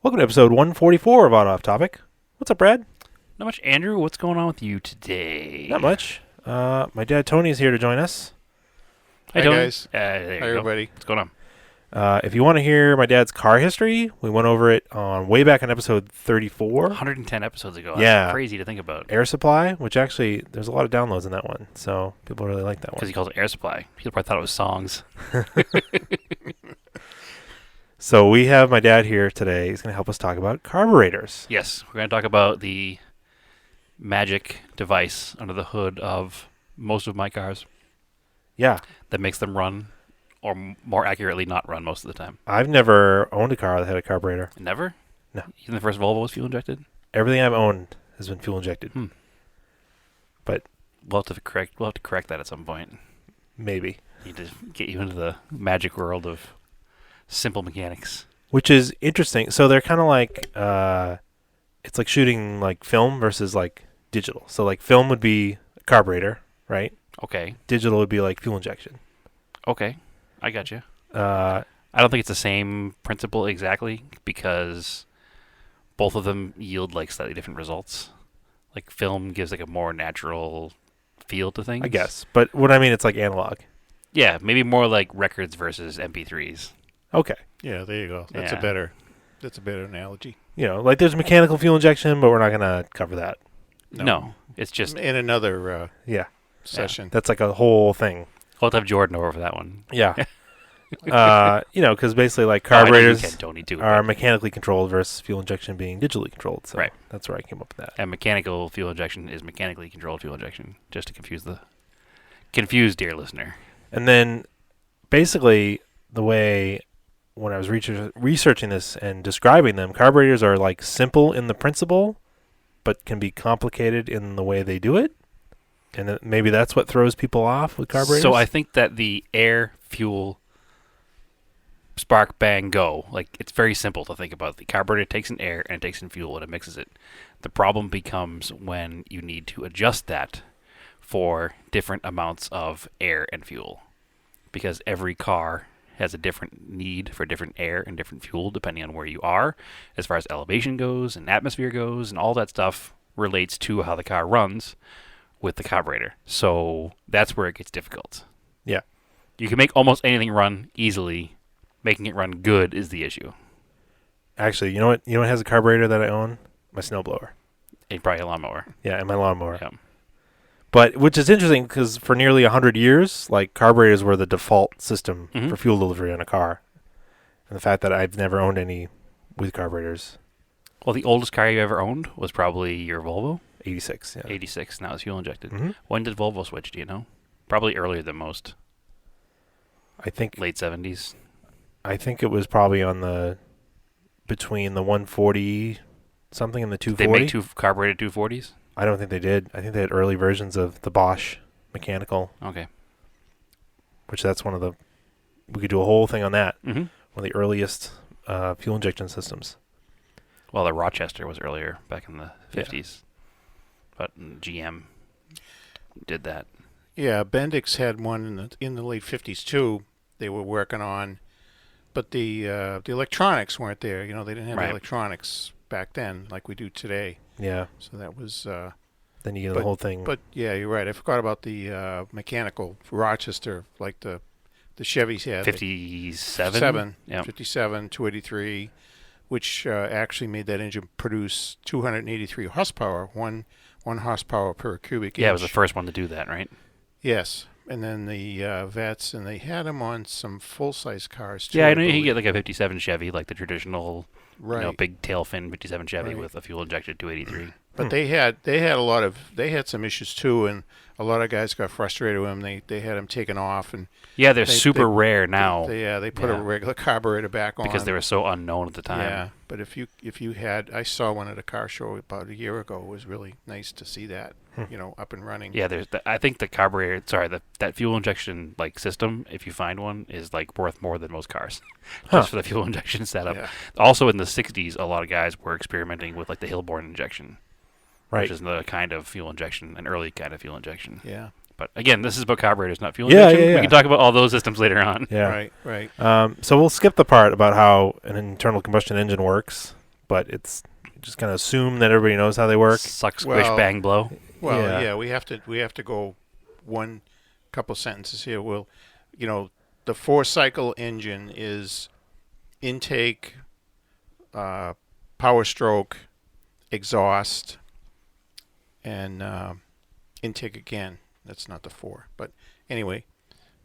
Welcome to episode 144 of Auto Off Topic. What's up, Brad? Not much, Andrew. What's going on with you today? Not much. My dad Tony is here to join us. Hi, Hi, guys. There you Hi, go. everybody. What's going on? If you want to hear my dad's car history, we went over it on way back in episode 34. 110 episodes ago. Yeah. That's crazy to think about. Air Supply, which actually, there's a lot of downloads in that one, so people really like that Because one. he calls it Air Supply. People probably thought it was songs. So we have my dad here today. He's going to help us talk about carburetors. Yes, we're going to talk about the magic device under the hood of most of my cars Yeah. that makes them run, or more accurately, not run most of the time. I've never owned a car that had a carburetor. Never? No. Even the first Volvo was fuel injected? Everything I've owned has been fuel injected. But We'll have to correct that at some point. maybe. Need to get you into the magic world of simple mechanics. Which is interesting. So they're kind of like, it's like shooting like film versus like digital. So like film would be a carburetor, right? Okay. Digital would be like fuel injection. Okay. I got you. Uh, I don't think it's the same principle exactly because both of them yield like slightly different results. Like film gives like a more natural feel to things. I guess. But what I mean, it's like analog. Yeah, maybe more like records versus MP3s. Okay. Yeah, there you go. That's Yeah. a better analogy. You know, like there's mechanical fuel injection, but we're not going to cover that. No, it's just In another Yeah. session. That's like a whole thing. I'll have to have Jordan over for that one. Yeah. You know, because basically like Oh, I know you carburetors can, Tony, too. are mechanically controlled versus fuel injection being digitally controlled. So Right. that's where I came up with that. And mechanical fuel injection is mechanically controlled fuel injection, just to confuse dear listener. And then basically the way when I was researching this and describing them, carburetors are like simple in the principle, but can be complicated in the way they do it. And maybe that's what throws people off with carburetors. So I think that the air, fuel, spark, bang, go, like it's very simple to think about. The carburetor takes in air and it takes in fuel and it mixes it. The problem becomes when you need to adjust that for different amounts of air and fuel. Because every car has a different need for different air and different fuel depending on where you are, as far as elevation goes and atmosphere goes, and all that stuff relates to how the car runs with the carburetor. So that's where it gets difficult. Yeah. You can make almost anything run easily. Making it run good is the issue. Actually, you know what? You know what has a carburetor that I own? My snowblower. And probably a lawnmower. Yeah, and my lawnmower. Yeah. But which is interesting because for nearly 100 years, like carburetors were the default system Mhm. for fuel delivery on a car. And the fact that I've never owned any with carburetors, Well, the oldest car you ever owned was probably your Volvo. 86. Yeah. 86. Now it's fuel injected. hmm When did Volvo switch? Do you know? Probably earlier than most. I think Late 70s. it was probably on the between the 140 something and the They 240. make two carbureted 240s? I don't think they did. I think they had early versions of the Bosch mechanical, Okay. which that's one of the. We could do a whole thing on that. Mm-hmm. One of the earliest fuel injection systems. Well, the Rochester was earlier, back in the 50s. But GM did that. Yeah, Bendix had one in the late 50s too. They were working on, but the electronics weren't there. You know, they didn't have Right. the electronics back then like we do today. Yeah. So that was. Then you get the whole thing. But yeah, you're right. I forgot about the mechanical Rochester, like the Chevys had. 57? Yeah. 57, 283, which actually made that engine produce 283 horsepower, one horsepower per cubic inch. Yeah, it was the first one to do that, right? Yes, and then the Vets, and they had them on some full-size cars too. Yeah, I know you believe. get like a 57 Chevy, like the traditional, right. big tail fin 57 Chevy Right. with a fuel injected 283. But they had some issues too, and a lot of guys got frustrated with them. They had them taken off, and Yeah, they're They- super they- rare now they put a regular carburetor back on because they were so unknown at the time. Yeah, but if you had, I saw one at a car show about a year ago. It was really nice to see that, up and running. Yeah, I think the carburetor, that fuel injection like system, if you find one, is like worth more than most cars, Huh. just for the fuel injection setup. Yeah. Also, in the 60s, a lot of guys were experimenting with like the Hillborn injection, Right. which is the kind of fuel injection, an early kind of fuel injection. Yeah. But again, this is about carburetors, not fuel Yeah, injection. yeah, yeah. We can talk about all those systems later on. Yeah. Right. So we'll skip the part about how an internal combustion engine works but it's just kind of assume that everybody knows how they work. Suck, squish, Well- bang, blow. Well, Yeah. yeah, we have to go one couple sentences here. We'll, the 4-cycle engine is intake, power stroke, exhaust, and intake again. That's not the 4, but anyway,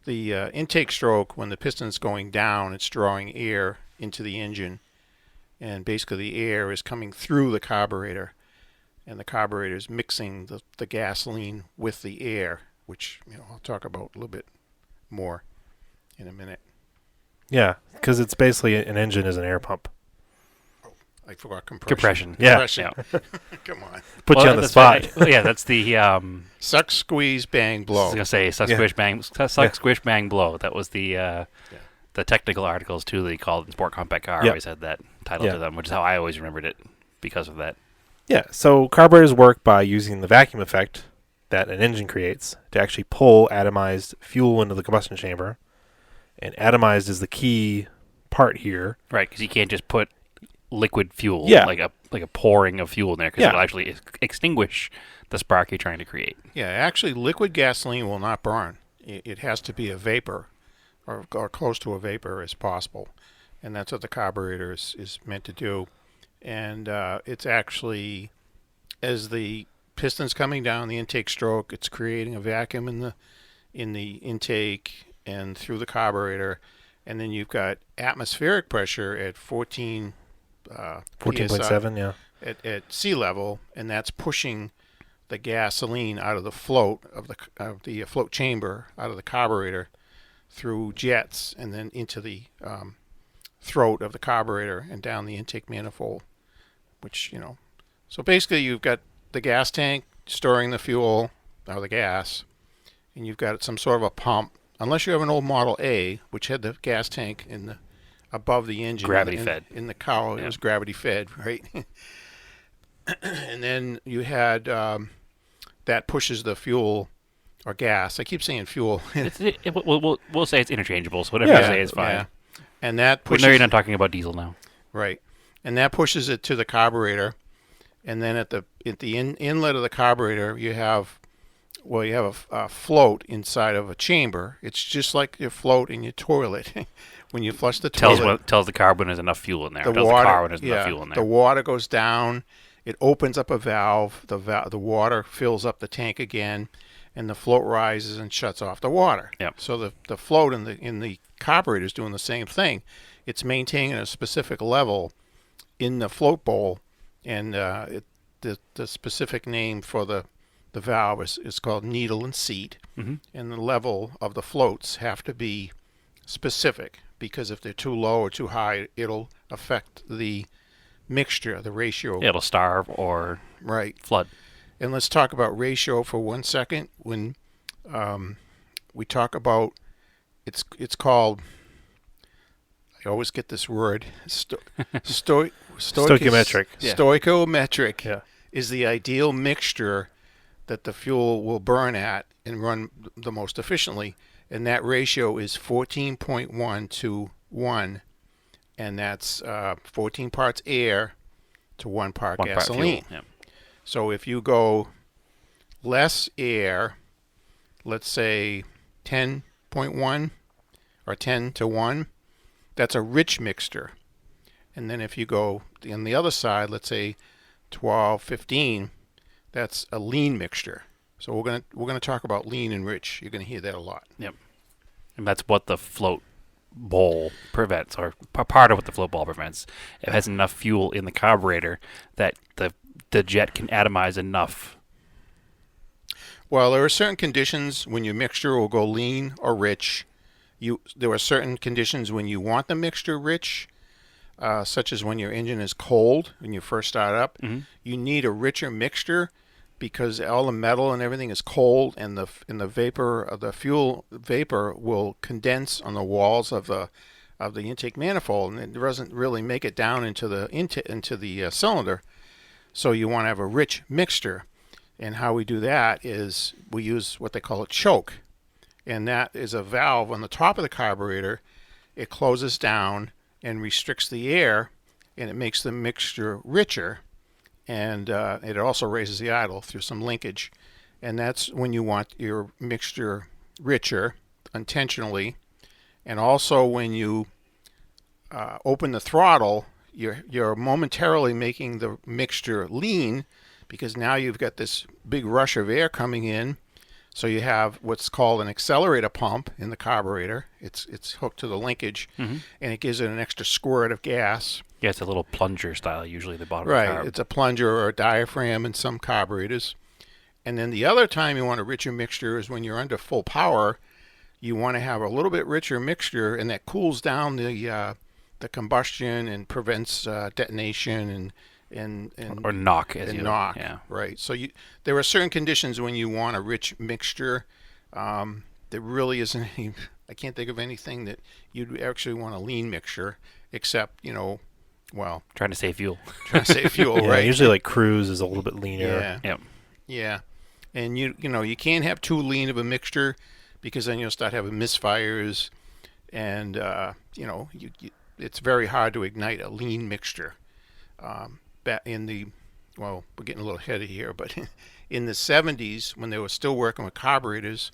the intake stroke, when the piston's going down, it's drawing air into the engine, and basically the air is coming through the carburetor, and the carburetor is mixing the gasoline with the air, which I'll talk about a little bit more in a minute. Yeah, because it's basically an engine is an air pump. I forgot Compression. Yeah. Compression. Yeah. Come on. Put you on the spot. Yeah, that's the. Suck, squeeze, bang, I was blow. gonna say suck, Yeah. squish, bang, squish, bang, blow. That was the technical articles too. They called in Sport Compact Car. Yeah. Always had that title Yeah. to them, which is how I always remembered it because of that. Yeah, so carburetors work by using the vacuum effect that an engine creates to actually pull atomized fuel into the combustion chamber. And atomized is the key part here. Right, because you can't just put liquid fuel, Yeah. like a pouring of fuel in there, because Yeah. it'll actually extinguish the spark you're trying to create. Yeah, actually, liquid gasoline will not burn. It has to be a vapor, or close to a vapor as possible, and that's what the carburetor is meant to do. And it's actually, as the piston's coming down the intake stroke, it's creating a vacuum in the intake and through the carburetor, and then you've got atmospheric pressure at 14 14.7, yeah. at sea level, and that's pushing the gasoline out of the float of the float chamber, out of the carburetor, through jets, and then into the throat of the carburetor and down the intake manifold. Which so basically you've got the gas tank storing the fuel or the gas, and you've got some sort of a pump. Unless you have an old Model A, which had the gas tank above the engine, Gravity fed. in the cowl, it Yeah. was gravity fed, right? And then you had that pushes the fuel or gas. I keep saying fuel. We'll say it's interchangeable, so whatever Yeah. you say is fine. Yeah. And that We pushes know you're not talking about diesel now. right, and that pushes it to the carburetor, and then at the inlet of the carburetor you have a float inside of a chamber. It's just like your float in your toilet. When you flush the toilet, Tells the carb when there's enough fuel in there. the tells water, the car when there's enough fuel in there. the water goes down. It opens up a valve. The water fills up the tank again, and the float rises and shuts off the water. Yep. So the float in the carburetor is doing the same thing. It's maintaining a specific level in the float bowl, and the specific name for the valve is called needle and seat, Mhm. and the level of the floats have to be specific, because if they're too low or too high, it'll affect the mixture, the ratio. It'll starve or Right. flood. And let's talk about ratio for 1 second. When we talk about it's called, I always get this word, stoichiometric. Yeah. Stoichiometric Yeah. is the ideal mixture that the fuel will burn at and run the most efficiently, and that ratio is 14.1 to 1, and that's 14 parts air to 1 part One part gasoline. fuel. So if you go less air, let's say 10.1 or 10 to 1, that's a rich mixture. And then if you go on the other side, let's say 12, 15, that's a lean mixture. So we're gonna talk about lean and rich. You're gonna hear that a lot. And that's what the float bowl prevents, or part of what the float bowl prevents. It has enough fuel in the carburetor that the jet can atomize enough. Well, there are certain conditions when your mixture will go lean or rich. There are certain conditions when you want the mixture rich, such as when your engine is cold when you first start up. Mhm. You need a richer mixture because all the metal and everything is cold, and the vapor of the fuel vapor will condense on the walls of the intake manifold, and it doesn't really make it down into the cylinder. So you want to have a rich mixture. And how we do that is we use what they call a choke. And that is a valve on the top of the carburetor. It closes down and restricts the air and it makes the mixture richer, and it also raises the idle through some linkage. And that's when you want your mixture richer intentionally. And also when you open the throttle, you're momentarily making the mixture lean, because now you've got this big rush of air coming in. So you have what's called an accelerator pump in the carburetor. It's hooked to the linkage, and it gives it an extra squirt of gas. Yeah, it's a little plunger style, usually the bottom Right, of the carb. it's a plunger or a diaphragm in some carburetors. And then the other time you want a richer mixture is when you're under full power. You want to have a little bit richer mixture, and that cools down the combustion and prevents detonation and Or knock, as and you knock. Yeah. Right. So there are certain conditions when you want a rich mixture. There really isn't any. I can't think of anything that you'd actually want a lean mixture, except well, Trying to save fuel. trying to save fuel, Yeah, right? usually like cruise is a little bit leaner. Yeah. Yep. Yeah. And you can't have too lean of a mixture, because then you'll start having misfires, and it's very hard to ignite a lean mixture. Back in the, well, we're getting a little heady here, but in the 70s, when they were still working with carburetors,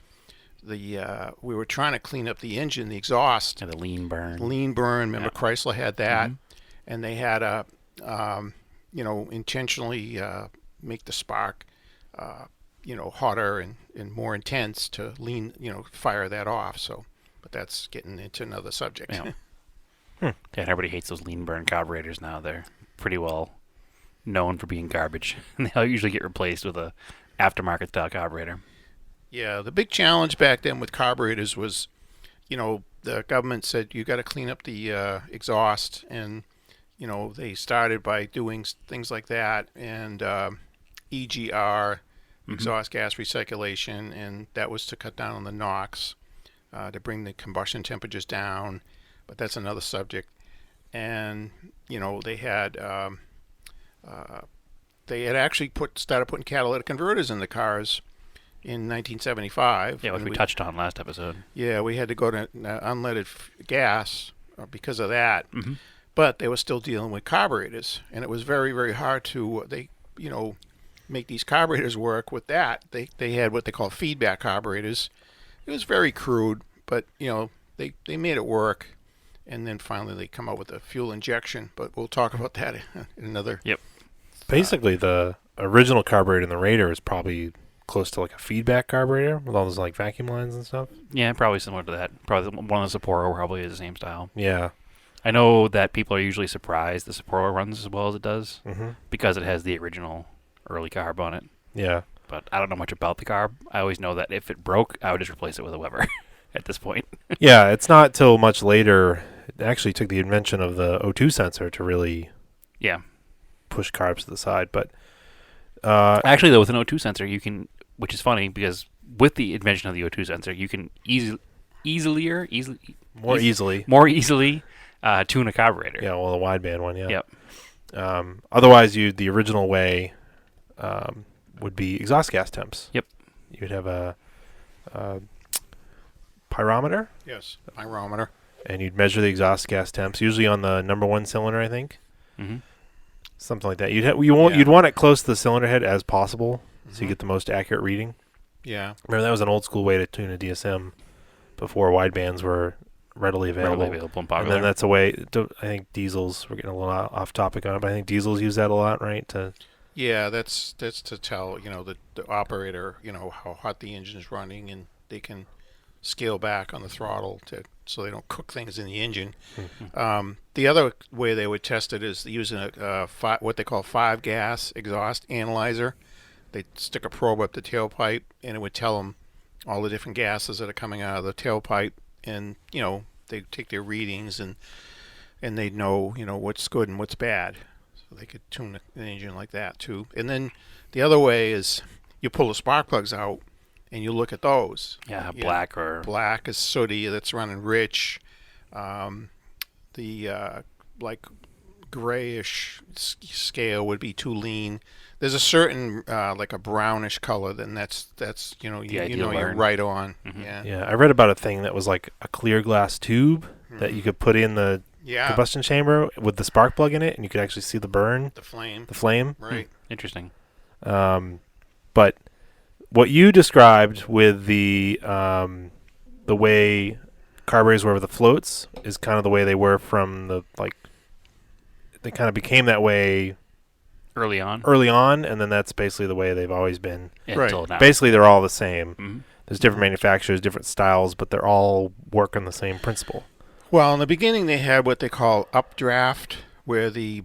we were trying to clean up the engine, the exhaust. And the lean burn. Lean burn. Remember, Yeah. Chrysler had that, Mhm. and they had a, intentionally make the spark, hotter and more intense to fire that off. So, but that's getting into another subject. Yeah. Yeah, everybody hates those lean burn carburetors now. They're pretty well known for being garbage, and they'll usually get replaced with a aftermarket style carburetor. Yeah, the big challenge back then with carburetors was, the government said you got to clean up the exhaust, and they started by doing things like that, and EGR, exhaust gas recirculation, and that was to cut down on the NOx, to bring the combustion temperatures down. But that's another subject. And they had actually started putting catalytic converters in the cars in 1975. Yeah, which we touched on last episode. Yeah, we had to go to unleaded gas because of that. Mm-hmm. But they were still dealing with carburetors, and it was very, very hard to make these carburetors work with that. They had what they call feedback carburetors. It was very crude, but they made it work. And then finally they come out with a fuel injection, but we'll talk about that in another. Yep. Basically, the original carburetor in the Raider is probably close to like a feedback carburetor with all those like vacuum lines and stuff. Yeah, probably similar to that. Probably one of the Sapporo probably is the same style. Yeah. I know that people are usually surprised the Sapporo runs as well as it does, Mm-hmm. because it has the original early carb on it. Yeah. But I don't know much about the carb. I always know that if it broke, I would just replace it with a Weber at this point. Yeah, it's not till much later. It actually took the invention of the O2 sensor to really Yeah. push carbs to the side. But Actually, though, with an O2 sensor, you can, which is funny because with the invention of the O2 sensor, you can more easily. tune a carburetor. Yeah, well, the wideband one, yeah. Yep. Otherwise, the original way would be exhaust gas temps. Yep. You'd have a pyrometer, Yes, pyrometer. and you'd measure the exhaust gas temps, usually on the number one cylinder, I think. Mm-hmm. Something like that. You'd Yeah. you'd want it close to the cylinder head as possible, so you Mhm. get the most accurate reading. Yeah. Remember, that was an old school way to tune a DSM before widebands were readily available. Readily available and And popular. then that's a way. I think diesels. We're getting a little off topic on it, but I think diesels use that a lot, right? Yeah, that's to tell the operator how hot the engine is running, and they can scale back on the throttle so they don't cook things in the engine. The other way they would test it is using what they call 5-gas exhaust analyzer. They stick a probe up the tailpipe, and it would tell them all the different gases that are coming out of the tailpipe, and they take their readings, and they'd know what's good and what's bad. So they could tune an engine like that too. And then the other way is you pull the spark plugs out and you look at those. yeah, Yeah. black or Black is sooty, that's running rich. The like grayish scale would be too lean. There's a certain like a brownish color, then that's you ideal know you're burn. right on. Mhm. Yeah. Yeah, I read about a thing that was like a clear glass tube that you could put in the Yeah. combustion chamber with the spark plug in it, and you could actually see the burn, The flame. the flame. Right. Interesting. But what you described with the way carburetors were with the floats is kind of the way they were from the they kind of became that way Early on. early on, and then that's basically the way they've always been. Until now. Basically, they're all the same. Mhm. There's different manufacturers, different styles, but they're all work on the same principle. Well, in the beginning, they had what they call updraft, where the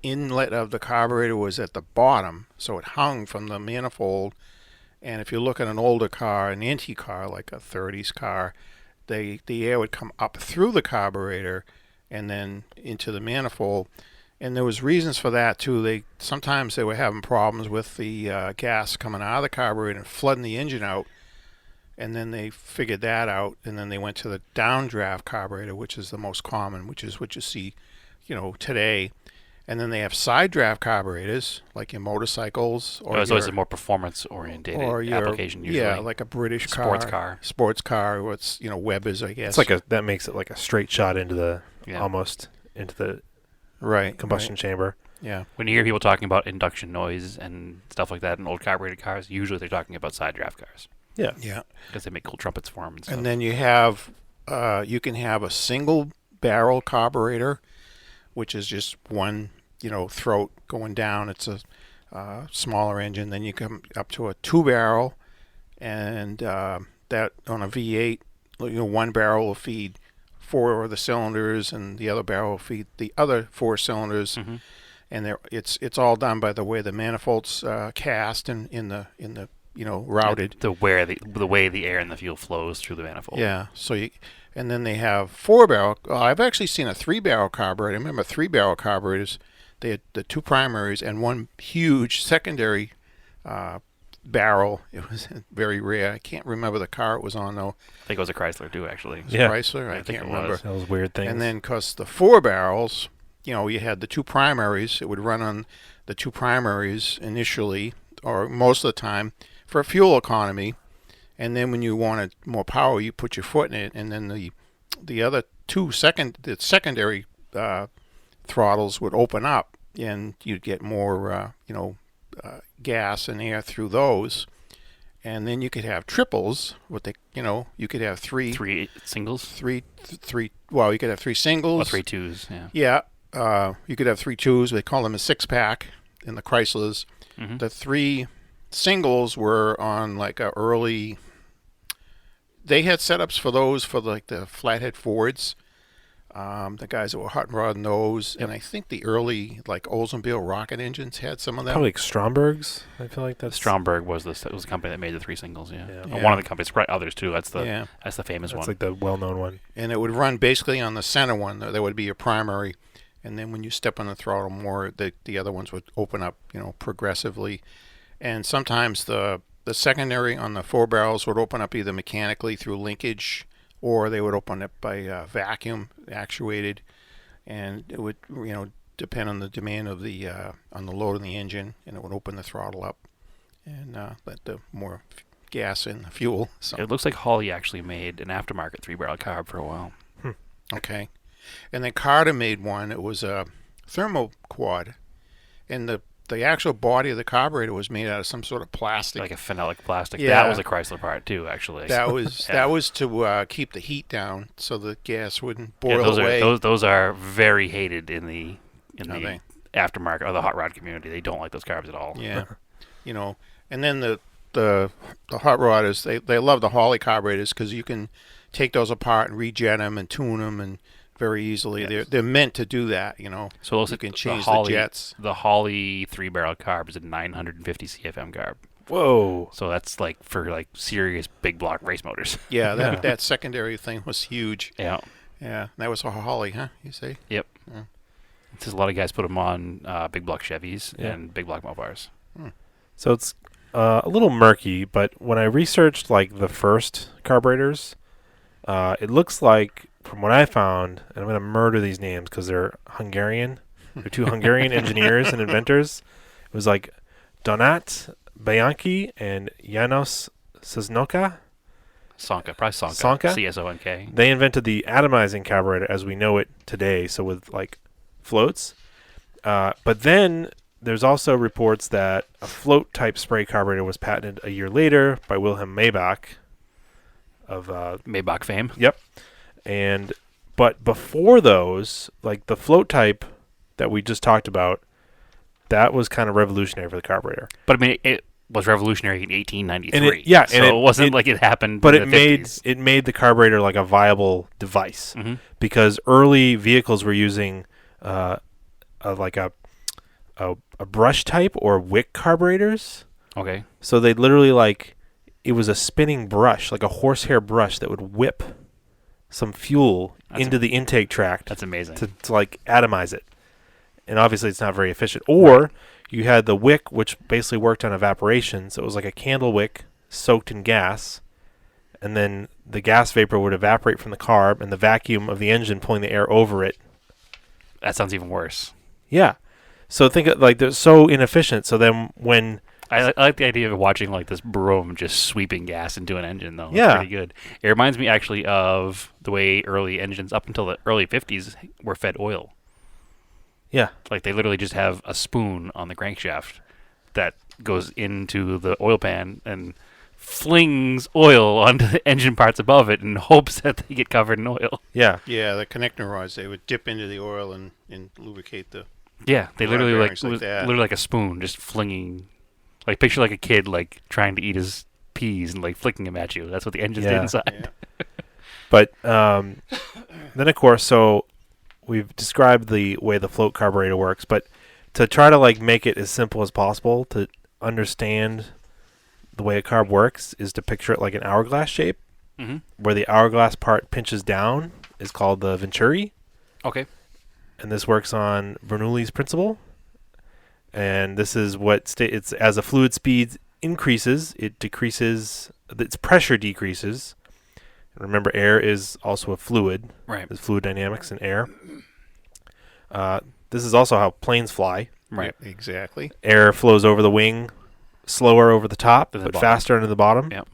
inlet of the carburetor was at the bottom, so it hung from the manifold. And if you look at an older car, an antique car, like a 30s car, the air would come up through the carburetor and then into the manifold. And there was reasons for that too. Sometimes they were having problems with the gas coming out of the carburetor and flooding the engine out. And then they figured that out, and then they went to the downdraft carburetor, which is the most common, which is what you see, today. And then they have side draft carburetors, like your motorcycles, or It's always a more performance oriented application usually. Yeah, like a British sports car. Sports car, what's Weber's, I guess. It's that makes it like a straight shot into the Yeah. almost into the right combustion chamber. Yeah. When you hear people talking about induction noise and stuff like that in old carbureted cars, usually they're talking about side draft cars Yeah. Yeah. because they make cool trumpets for them and stuff. And then you have, you can have a single barrel carburetor, which is just one, throat going down. It's a smaller engine. Then you come up to a 2-barrel, and that on a V8, one barrel will feed 4 of the cylinders, and the other barrel will feed the other 4 cylinders. Mm-hmm. And it's all done by the way the manifolds cast and in the routed. The way the air and the fuel flows through the manifold. Yeah. And then they have 4-barrel. I've actually seen a 3-barrel carburetor. I remember 3-barrel carburetors. They had the 2 primaries and one huge secondary barrel. It was very rare. I can't remember the car it was on though. I think it was a Chrysler too, actually. It was Yeah. Chrysler. I think can't it remember. was. Those weird things. And then because the 4 barrels, you had the 2 primaries. It would run on the 2 primaries initially, or most of the time, for fuel economy. And then when you wanted more power, you put your foot in it, and then the other the secondary throttles would open up, and you'd get more gas and air through those. And then you could have triples. You could have Three singles. three. Well, you could have 3 singles. Or 3 twos. Yeah. Yeah, you could have 3 twos. They call them a 6-pack in the Chryslers. Mm-hmm. The 3 singles were on like a early. They had setups for those for like the flathead Fords, the guys that were hot rodding those, and I think the early like Oldsmobile rocket engines had some of them. Probably like Stromberg's. I feel like that's Stromberg was the company that made the 3 singles. Yeah. Yeah. Or one of the companies, probably others too. That's the Yeah, famous that's one. like the well-known one. and it would run basically on the center one. That would be your primary, and then when you step on the throttle more, the other ones would open up, progressively, and sometimes the secondary on the 4 barrels would open up either mechanically through linkage, or they would open up by vacuum actuated, and it would depend on the demand of the on the load of the engine, and it would open the throttle up and let the more gas in the fuel. So It looks like Holley actually made an aftermarket 3-barrel carb for a while. okay, and then Carter made one. It was a thermo quad, and the actual body of the carburetor was made out of some sort of plastic. Like a phenolic plastic. Yeah. That was a Chrysler part too, actually. That was Yeah. that was to keep the heat down so the gas wouldn't Yeah, boil away. those are very hated in the Are they? aftermarket or the hot rod community. They don't like those carbs at all. Yeah, and then the hot rodders, they love the Holley carburetors because you can take those apart and rejet them and tune them and very easily. Yes. They're meant to do that. So those You can the change Holley, the jets. The Holley 3-barrel carb is a 950 CFM carb. Whoa. So that's like for like serious big block race motors. Yeah, Yeah. that secondary thing was huge. Yeah. Yeah, that was a Holley, huh? You say? Yep. Yeah. There's a lot of guys put them on big block Chevys Yeah. and big block Mopars. So it's a little murky, but when I researched like the first carburetors, it looks like from what I found, and I'm going to murder these names because they're Hungarian. They're 2 Hungarian engineers and inventors. It was like Donat Bianchi and Janos Sosnoka. Sonka, probably Sonka. Sonka? C-S-O-N-K. They invented the atomizing carburetor as we know it today, so with like floats. But then there's also reports that a float type spray carburetor was patented a year later by Wilhelm Maybach of Maybach fame. Yep. But before those, like the float type that we just talked about, that was kind of revolutionary for the carburetor. But I mean, it was revolutionary in 1893. And it wasn't like it happened. But in the 50s. it made the carburetor like a viable device because early vehicles were using like a brush type or wick carburetors. Okay. So they literally like it was a spinning brush, like a horsehair brush that would whip some fuel into the intake tract. That's amazing. To like atomize it. And obviously it's not very efficient. Or you had the wick, which basically worked on evaporation. So it was like a candle wick soaked in gas. And then the gas vapor would evaporate from the carb and the vacuum of the engine pulling the air over it. That sounds even worse. Yeah. So think of, like they're so inefficient. So then when... I like the idea of watching like this broom just sweeping gas into an engine, though. Yeah. It's pretty good. It reminds me actually of the way early engines, up until the early 50s, were fed oil. Yeah. Like they literally just have a spoon on the crankshaft that goes into the oil pan and flings oil onto the engine parts above it in hopes that they get covered in oil. Yeah. Yeah, the connector rods, they would dip into the oil and lubricate the... Yeah, they Rod literally bearings like was that. literally like a spoon, just flinging. Like picture like a kid like trying to eat his peas and like flicking them at you. That's what the engines did inside. Yeah. But then, of course, so we've described the way the float carburetor works, but to try to like make it as simple as possible to understand the way a carb works is to picture it like an hourglass shape, where the hourglass part pinches down is called the venturi, Okay. and this works on Bernoulli's principle. And this is what it's as a fluid speed increases, it decreases, its pressure decreases. Remember, air is also a fluid. Right. There's fluid dynamics in air. This is also how planes fly. Right. Yeah, exactly. Air flows over the wing, slower over the top, Than the but bottom. faster under the bottom. Yep.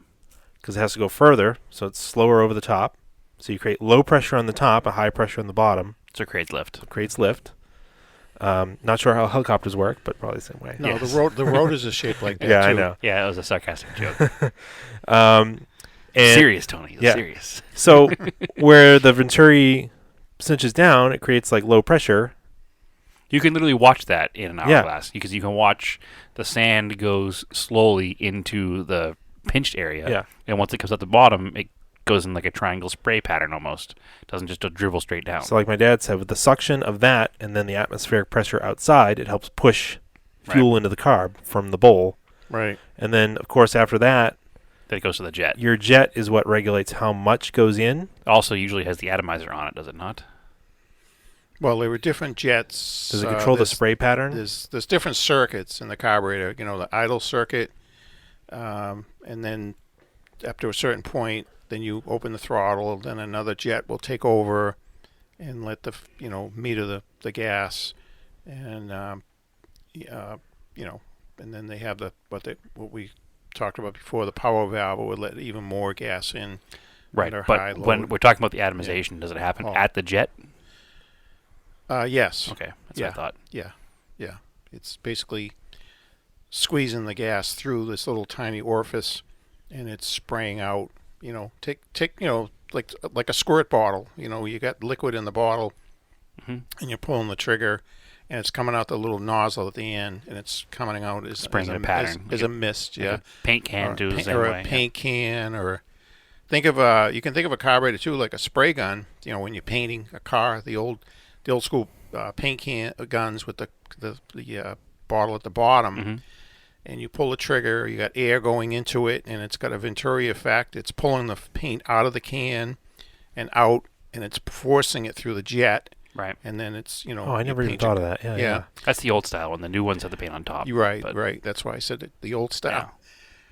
Because it has to go further, so it's slower over the top. So you create low pressure on the top, a high pressure on the bottom. So it creates lift. It creates lift. Not sure how helicopters work, but probably the same way. No, Yes. the rotors are shaped like that, Yeah, too. I know. Yeah, it was a sarcastic joke. And Serious, Tony. yeah. Serious. So where the venturi cinches down, it creates like low pressure. You can literally watch that in an Yeah. hourglass because you can watch the sand goes slowly into the pinched area. Yeah. And once it comes out the bottom, it goes in like a triangle spray pattern almost. It doesn't just dribble straight down. So like my dad said, with the suction of that and then the atmospheric pressure outside, it helps push fuel into the carb from the bowl. Right. And then, of course, after that, then it goes to the jet. your jet is what regulates how much goes in. Also usually has the atomizer on it, does it not? Well, there were different jets. Does it control the there's- spray pattern? There's different circuits in the carburetor. You know, the idle circuit, and then up to a certain point, then you open the throttle. Then another jet will take over and let the meter the gas, and and then they have what we talked about before. The power valve would let even more gas in. Right. Under high But when load. we're talking about the atomization, does it happen Oh. at the jet? Yes. Okay. That's Yeah. what I thought. Yeah. It's basically squeezing the gas through this little tiny orifice, and it's spraying out. Take like a squirt bottle. You got liquid in the bottle, Mhm. and you're pulling the trigger, and it's coming out the little nozzle at the end, and it's coming out as Spraying as in a pattern. as a mist. Like Yeah. a paint can do the same or way. a paint can, or you can think of a carburetor too, like a spray gun. When you're painting a car, the old school paint can guns with the bottle at the bottom, Mhm. and you pull the trigger. You got air going into it, and it's got a venturi effect. It's pulling the paint out of the can and out, and it's forcing it through the jet, Right. and then it's Oh, I never even thought of that. Yeah. Yeah. That's the old style one. The new ones have the paint on top. You're right, but- right. That's why I said it, the old style.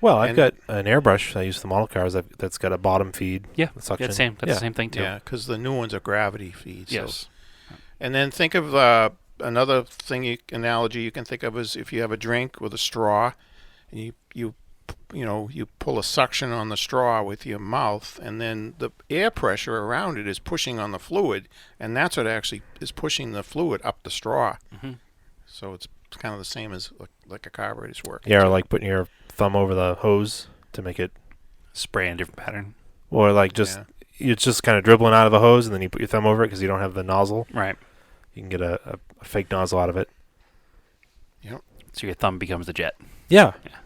Well, I've And- got an airbrush I use for the model cars that's got a bottom feed. Yeah. Suction. That's the same thing too. Yeah, because the new ones are gravity feeds. So. Yes. And then think of another thing analogy you can think of is if you have a drink with a straw, and you you pull a suction on the straw with your mouth, and then the air pressure around it is pushing on the fluid, and that's what actually is pushing the fluid up the straw. Mm-hmm. So it's kind of the same as like a carburetor's working. Yeah, or too. like putting your thumb over the hose to make it, Spray in a different pattern. or like just it's just kind of dribbling out of the hose, and then you put your thumb over it because you don't have the nozzle. Right. You can get a fake nozzle out of it. So your thumb becomes the jet. Yeah. Yeah.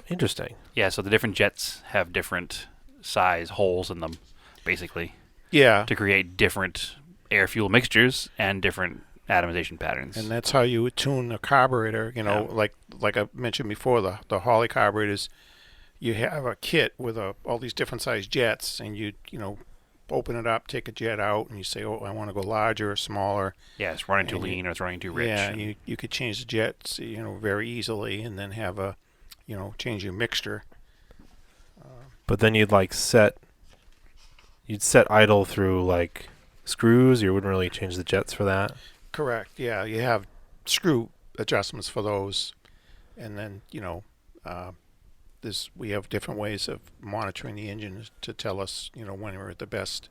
Interesting. Yeah, so the different jets have different size holes in them, basically, Yeah, to create different air-fuel mixtures and different atomization patterns. and that's how you would tune a carburetor. Yeah. Like I mentioned before, the Holley carburetors, you have a kit with all these different size jets, and you open it up, take a jet out, and you say, oh, I want to go larger or smaller. Yeah, it's running too And lean or it's running too rich. Yeah, and you could change the jets, very easily, and then have change your mixture. But then you'd set idle through like screws. You wouldn't really change the jets for that. Correct. Yeah, you have screw adjustments for those, and then we have different ways of monitoring the engine to tell us when we're at the best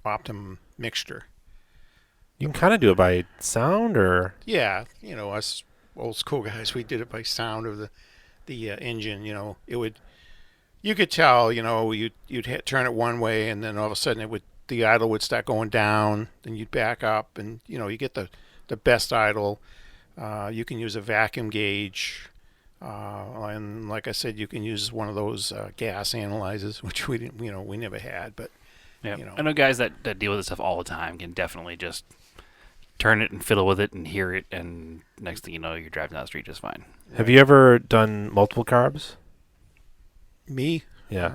optimum mixture. You can kind of do it by sound, or Yeah, us old school guys, we did it by sound of the engine. You could tell. You'd turn it one way, and then all of a sudden the idle would start going down. Then you'd back up, and you get the best idle. You can use a vacuum gauge, and like I said, you can use one of those gas analyzers, which we didn't. We never had, but Yeah. I know guys that deal with this stuff all the time can definitely just turn it and fiddle with it and hear it, and next thing you know, you're driving down the street just fine. have you ever done multiple carbs? Me, Yeah.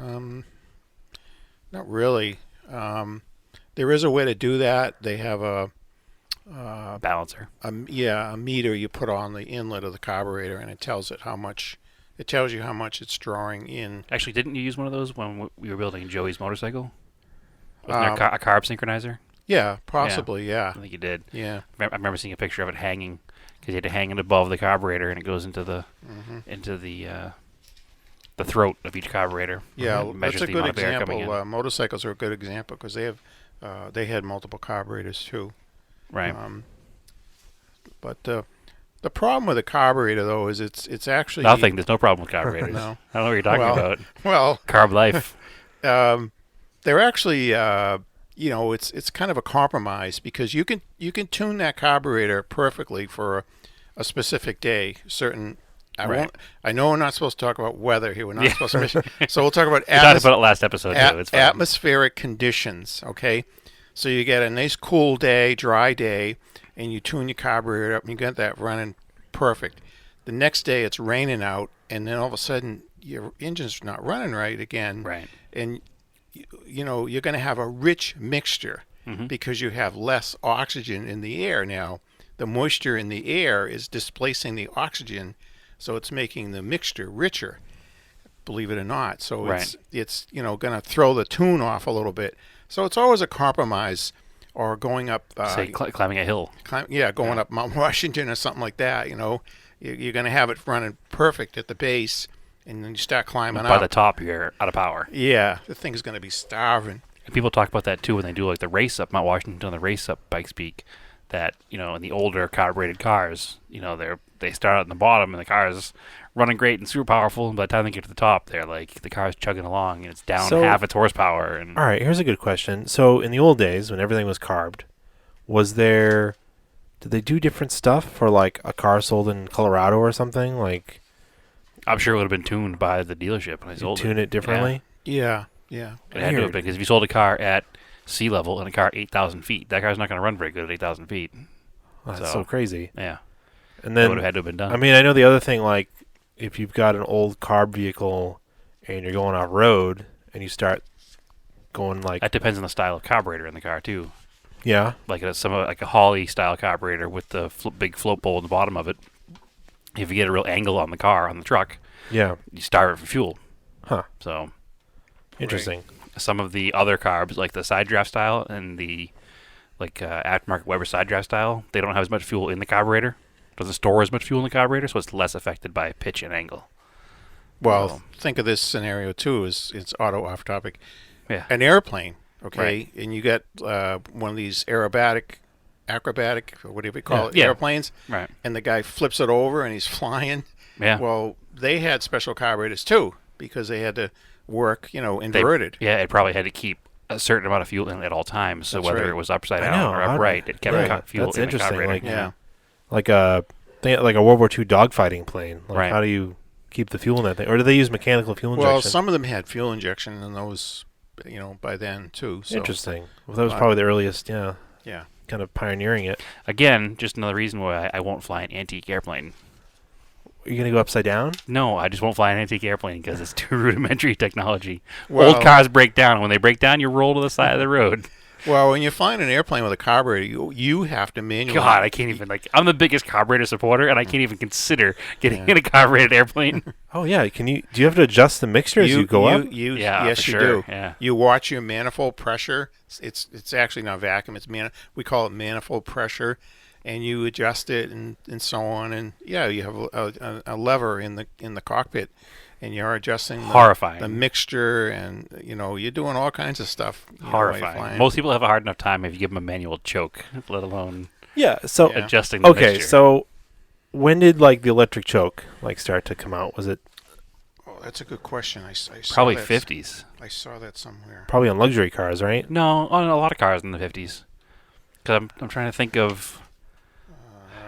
not really. There is a way to do that. They have a Balancer. a meter you put on the inlet of the carburetor, and it tells you how much it's drawing in. Actually, didn't you use one of those when we were building Joey's motorcycle? Wasn't Um, there a carb synchronizer? Yeah, possibly. I Yeah, think you did. yeah. I remember seeing a picture of it hanging because you had to hang it above the carburetor, and it goes into the the throat of each carburetor. Yeah, It measures that's a the good amount of air coming example. in. Motorcycles are a good example because they had multiple carburetors too. Right. But the problem with a carburetor though is it's actually Nothing. There's no problem with carburetors. No. I don't know what you're talking Well, about. Well, Carb life. they're actually it's kind of a compromise because you can tune that carburetor perfectly for a specific day. Right. I know we're not supposed to talk about weather here. We're not supposed to. So we'll talk about We talked about it last episode too. It's fine. atmospheric conditions. Okay, so you get a nice cool day, dry day, and you tune your carburetor up, and you get that running perfect. The next day it's raining out, and then all of a sudden your engine's not running right again. Right. And you're going to have a rich mixture Mhm. because you have less oxygen in the air now. The moisture in the air is displacing the oxygen, so it's making the mixture richer. Believe it or not, so Right. it's going to throw the tune off a little bit. So it's always a compromise, or going up, Say climbing a hill. going up Mount Washington or something like that. You're going to have it running perfect at the base, and then you start climbing By up. the top, you're out of power. Yeah, the thing's going to be starving. And people talk about that too when they do like the race up Mount Washington, the race up Pikes Peak. That in the older carbureted cars, they start out in the bottom and the car is running great and super powerful. And by the time they get to the top, they're like the car's chugging along and it's down So- half its horsepower. And All right, here's a good question. So in the old days, when everything was carbed, did they do different stuff for like a car sold in Colorado or something? Like I'm sure it would have been tuned by the dealership when they you sold tune it differently? Yeah. It had to have been because if you sold a car at sea level and a car 8,000 feet, that car's not going to run very good at 8,000 feet. Oh, that's So- so crazy. Yeah, And that would then have had to have been done. I mean, I know the other thing, like if you've got an old carb vehicle and you're going off road and you start going like that depends on the style of carburetor in the car too. yeah, Like a Holley style carburetor with the big float bowl in the bottom of it. If you get a real angle on the truck, yeah, you starve it for fuel. huh? So Interesting. some of the other carbs, like the side draft style and the aftermarket Weber side draft style, they don't have as much fuel in the carburetor. Doesn't store as much fuel in the carburetor, so it's less affected by pitch and angle. Well, So, think of this scenario too. It's auto off topic. yeah. An airplane, okay, Right. and you got one of these acrobatic, or whatever you call it, Yeah. airplanes, Right. and the guy flips it over and he's flying. Yeah. Well, they had special carburetors too because they had to work, They- inverted. Yeah, it probably had to keep a certain amount of fuel in at all times. So That's whether right. it was upside I down know, or how- upright, it kept right. fuel That's in interesting, the carburetor. like- Yeah. Like a like a World War II dogfighting plane. Like Right. how do you keep the fuel in that thing? Or do they use mechanical fuel Well, injection? some of them had fuel injection, and those, by then too. So, Interesting. Well, that was Wow. probably the earliest, yeah, yeah. kind of pioneering it. Again, just another reason why I won't fly an antique airplane. Are you gonna go upside down? No, I just won't fly an antique airplane because it's too rudimentary technology. Well, Old cars break down. And when they break down, you roll to the side of the road. Well, when you're flying an airplane with a carburetor, you have to manually. God, I can't even I'm the biggest carburetor supporter, and I can't even consider getting in a carbureted airplane. Oh yeah. Do you have to adjust the mixture as you go up? Yeah, yes, for you sure, do. yeah. You watch your manifold pressure. It's actually not vacuum. We call it manifold pressure, and you adjust it and so on. And yeah, you have a lever in the cockpit, and you're adjusting Horrifying. the mixture, and you're doing all kinds of stuff. while you're Horrifying. flying. Most people have a hard enough time if you give them a manual choke, let alone Yeah. So Yeah. adjusting the okay. mixture. So when did like the electric choke start to come out? Was it Oh, that's a good question. I saw probably that, 50s. I saw that somewhere. probably on luxury cars, right? No, on a lot of cars in the 50s. Because I'm trying to think of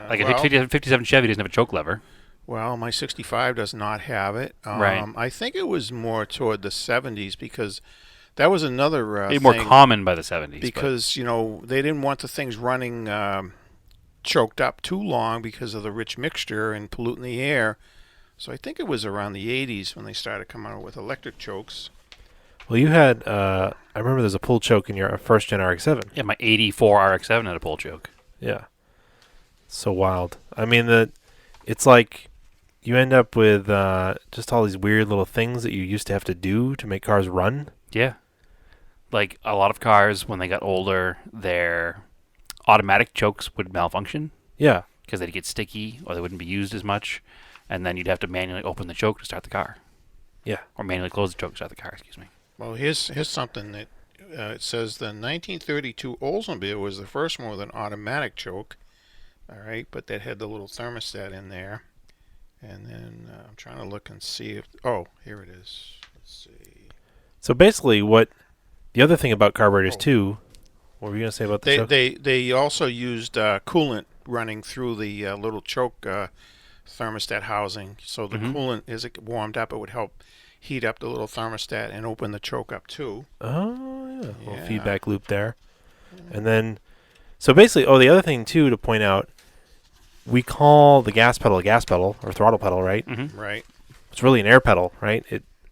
like well, a 57 Chevy doesn't have a choke lever. Well, my 65 does not have it. Right. I think it was more toward the 70s because that was another Maybe more thing. common by the 70s. Because they didn't want the things running choked up too long because of the rich mixture and polluting the air. So I think it was around the 80s when they started coming out with electric chokes. Well, you had. I remember there's a pull choke in your first gen RX-7. yeah, my 84 RX-7 had a pull choke. Yeah. So wild. I mean, it's like you end up with just all these weird little things that you used to have to do to make cars run. Yeah. Like a lot of cars, when they got older, their automatic chokes would malfunction Yeah. because they'd get sticky or they wouldn't be used as much. And then you'd have to manually open the choke to start the car. Yeah. Or manually close the choke to start the car, excuse me. Well, here's something that it says the 1932 Oldsmobile was the first one with an automatic choke. All right, but that had the little thermostat in there. And then I'm trying to look and see if. Oh, here it is. Let's see. So basically, the other thing about carburetors too, what were you gonna say about the choke? They also used coolant running through the little choke thermostat housing. So the coolant, as it warmed up, it would help heat up the little thermostat and open the choke up too. Oh yeah, little Yeah. feedback loop there, and then so basically, the other thing too to point out, we call the gas pedal a gas pedal or throttle pedal, right? Mm-hmm. Right. It's really an air pedal, right?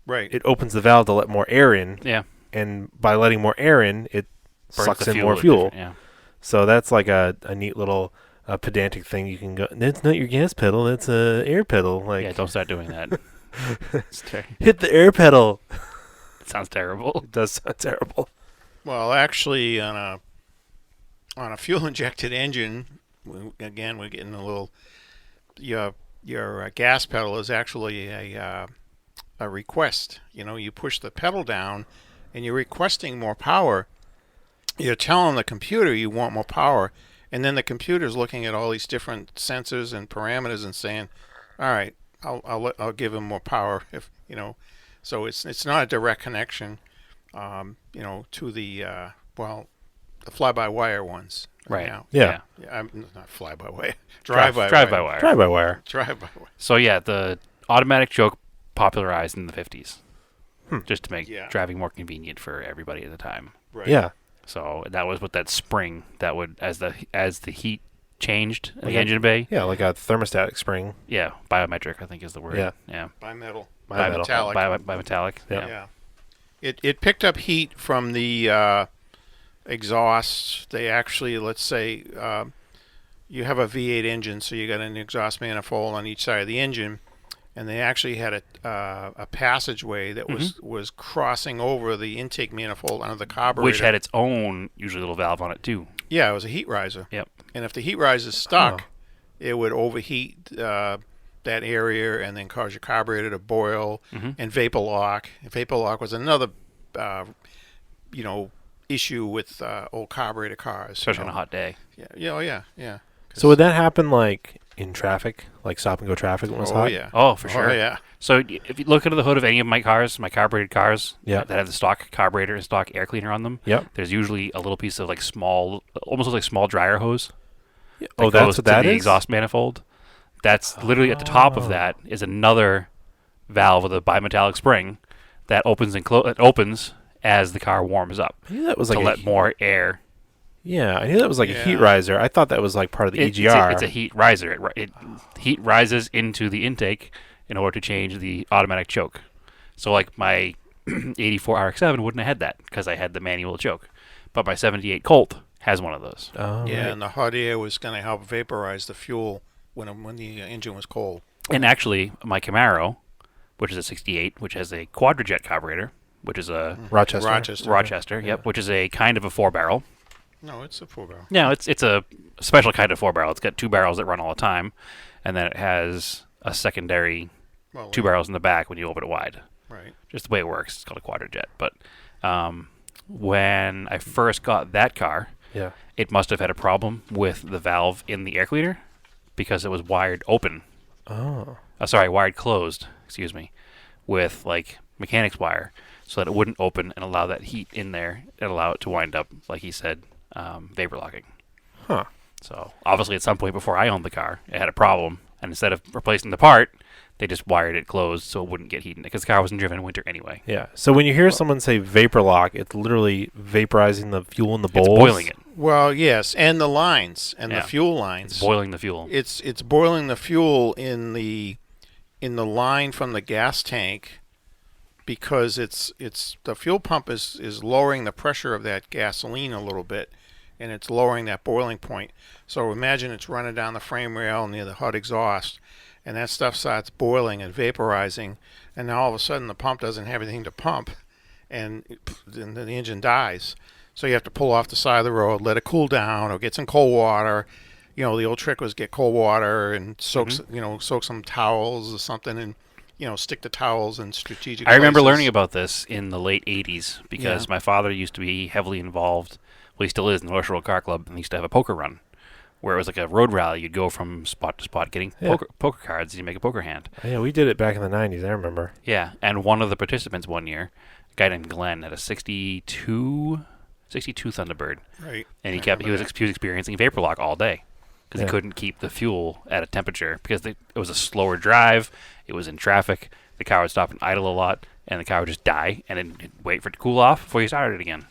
Right. It opens the valve to let more air in, Yeah. and by letting more air in, it Burns sucks the in more a fuel. different- Yeah. So that's like a neat little pedantic thing you can go. That's not your gas pedal. That's a air pedal. Like Yeah, don't start doing that. hit the air pedal. It sounds terrible. It does sound terrible. Well, actually, on a fuel injected engine, again we're getting a little. Your gas pedal is actually a request. You push the pedal down, and you're requesting more power. You're telling the computer you want more power, and then the computer's looking at all these different sensors and parameters and saying, "All right, I'll give him more power." If so it's not a direct connection, to the the fly-by-wire ones. Right. Now. Yeah. I'm not fly-by-wire, drive-by-wire. Drive-by-wire. Drive-by-wire. Drive-by-wire. So yeah, the automatic choke popularized in the 50s, just to make Yeah. driving more convenient for everybody at the time. Right. Yeah. So that was with that spring that would, as the heat changed in Like the a- engine bay. Yeah, like a thermostatic spring. Yeah, biometric I think is the word. Yeah. Yeah. Bimetal. Bimetal. Bimetallic. Bimetallic. Yeah. Yeah. It picked up heat from the exhaust. They actually, let's say, you have a V8 engine, so you got an exhaust manifold on each side of the engine, and they actually had a passageway that was crossing over the intake manifold under the carburetor. Which had its own usually little valve on it too. it was a heat riser. Yep. And if the heat riser stuck, it would overheat, that area and then cause your carburetor to boil, Mm-hmm. and vapor lock. Vapor lock was another, you know, issue with old carburetor cars. Especially you on know. a hot day. Yeah, yeah. So would that happen like in traffic, like stop and go traffic when it's Oh hot? yeah. Oh, for sure. Oh yeah. So if you look under the hood of any of my cars, my carbureted cars Yeah. that have the stock carburetor and stock air cleaner on them, Yep. there's usually a little piece of like small, almost like small dryer hose. Oh, That that's goes what to that the is? exhaust manifold. That's literally at the top of Oh. that is another valve with a bimetallic spring that opens and opens as the car warms up I knew that was to like let more air. Yeah, I knew that was like a heat Yeah. riser. I thought that was like part of the It's EGR. it's a heat riser. It heat rises into the intake in order to change the automatic choke. So like my 84 RX-7 wouldn't have had that because I had the manual choke, but my 78 Colt has one of those. Oh, Yeah, right. and the hot air was going to help vaporize the fuel when the engine was cold. And actually, my Camaro, which is a 68, which has a quadrajet carburetor, which is a Rochester. Rochester, Yeah. yep, which is a kind of a 4-barrel. No, it's a 4-barrel. No, it's a special kind of 4-barrel. It's got 2 barrels that run all the time, and then it has a secondary Well, 2 barrels in the back when you open it wide. Right. Just the way it works. It's called a quadrajet. But when I first got that car, Yeah. it must have had a problem with the valve in the air cleaner because it was wired open. Oh. Wired closed, excuse me, with like mechanics wire so that it wouldn't open and allow that heat in there and allow it to wind up, like he said, vapor locking. Huh. So obviously at some point before I owned the car, it had a problem. And instead of replacing the part, they just wired it closed so it wouldn't get heat in it because the car wasn't driven in winter anyway. Yeah. So when you hear someone say vapor lock, it's literally vaporizing the fuel in the bowls. It's boiling it. Well, yes, and the lines and Yeah. the fuel lines. It's boiling the fuel. It's boiling the fuel in the line from the gas tank because it's the fuel pump is lowering the pressure of that gasoline a little bit, and it's lowering that boiling point. So imagine it's running down the frame rail near the hot exhaust, and that stuff starts boiling and vaporizing, and now all of a sudden the pump doesn't have anything to pump, and then the engine dies. So you have to pull off the side of the road, let it cool down, or get some cold water. You know, the old trick was get cold water and soak some towels or something, and stick the towels in strategic I remember places. learning about this in the late 80s because my father used to be heavily involved, well, he still is, in the North Shore Car Club, and he used to have a poker run where it was like a road rally. You'd go from spot to spot getting poker cards, and you make a poker hand. Yeah, we did it back in the 90s, I remember. Yeah, and one of the participants one year, a guy named Glenn, had a 62 Thunderbird, Right. and I he remember was that. experiencing vapor lock all day because Yeah. he couldn't keep the fuel at a temperature because it was a slower drive. It was in traffic. The car would stop and idle a lot, and the car would just die, and then it'd wait for it to cool off before you started it again.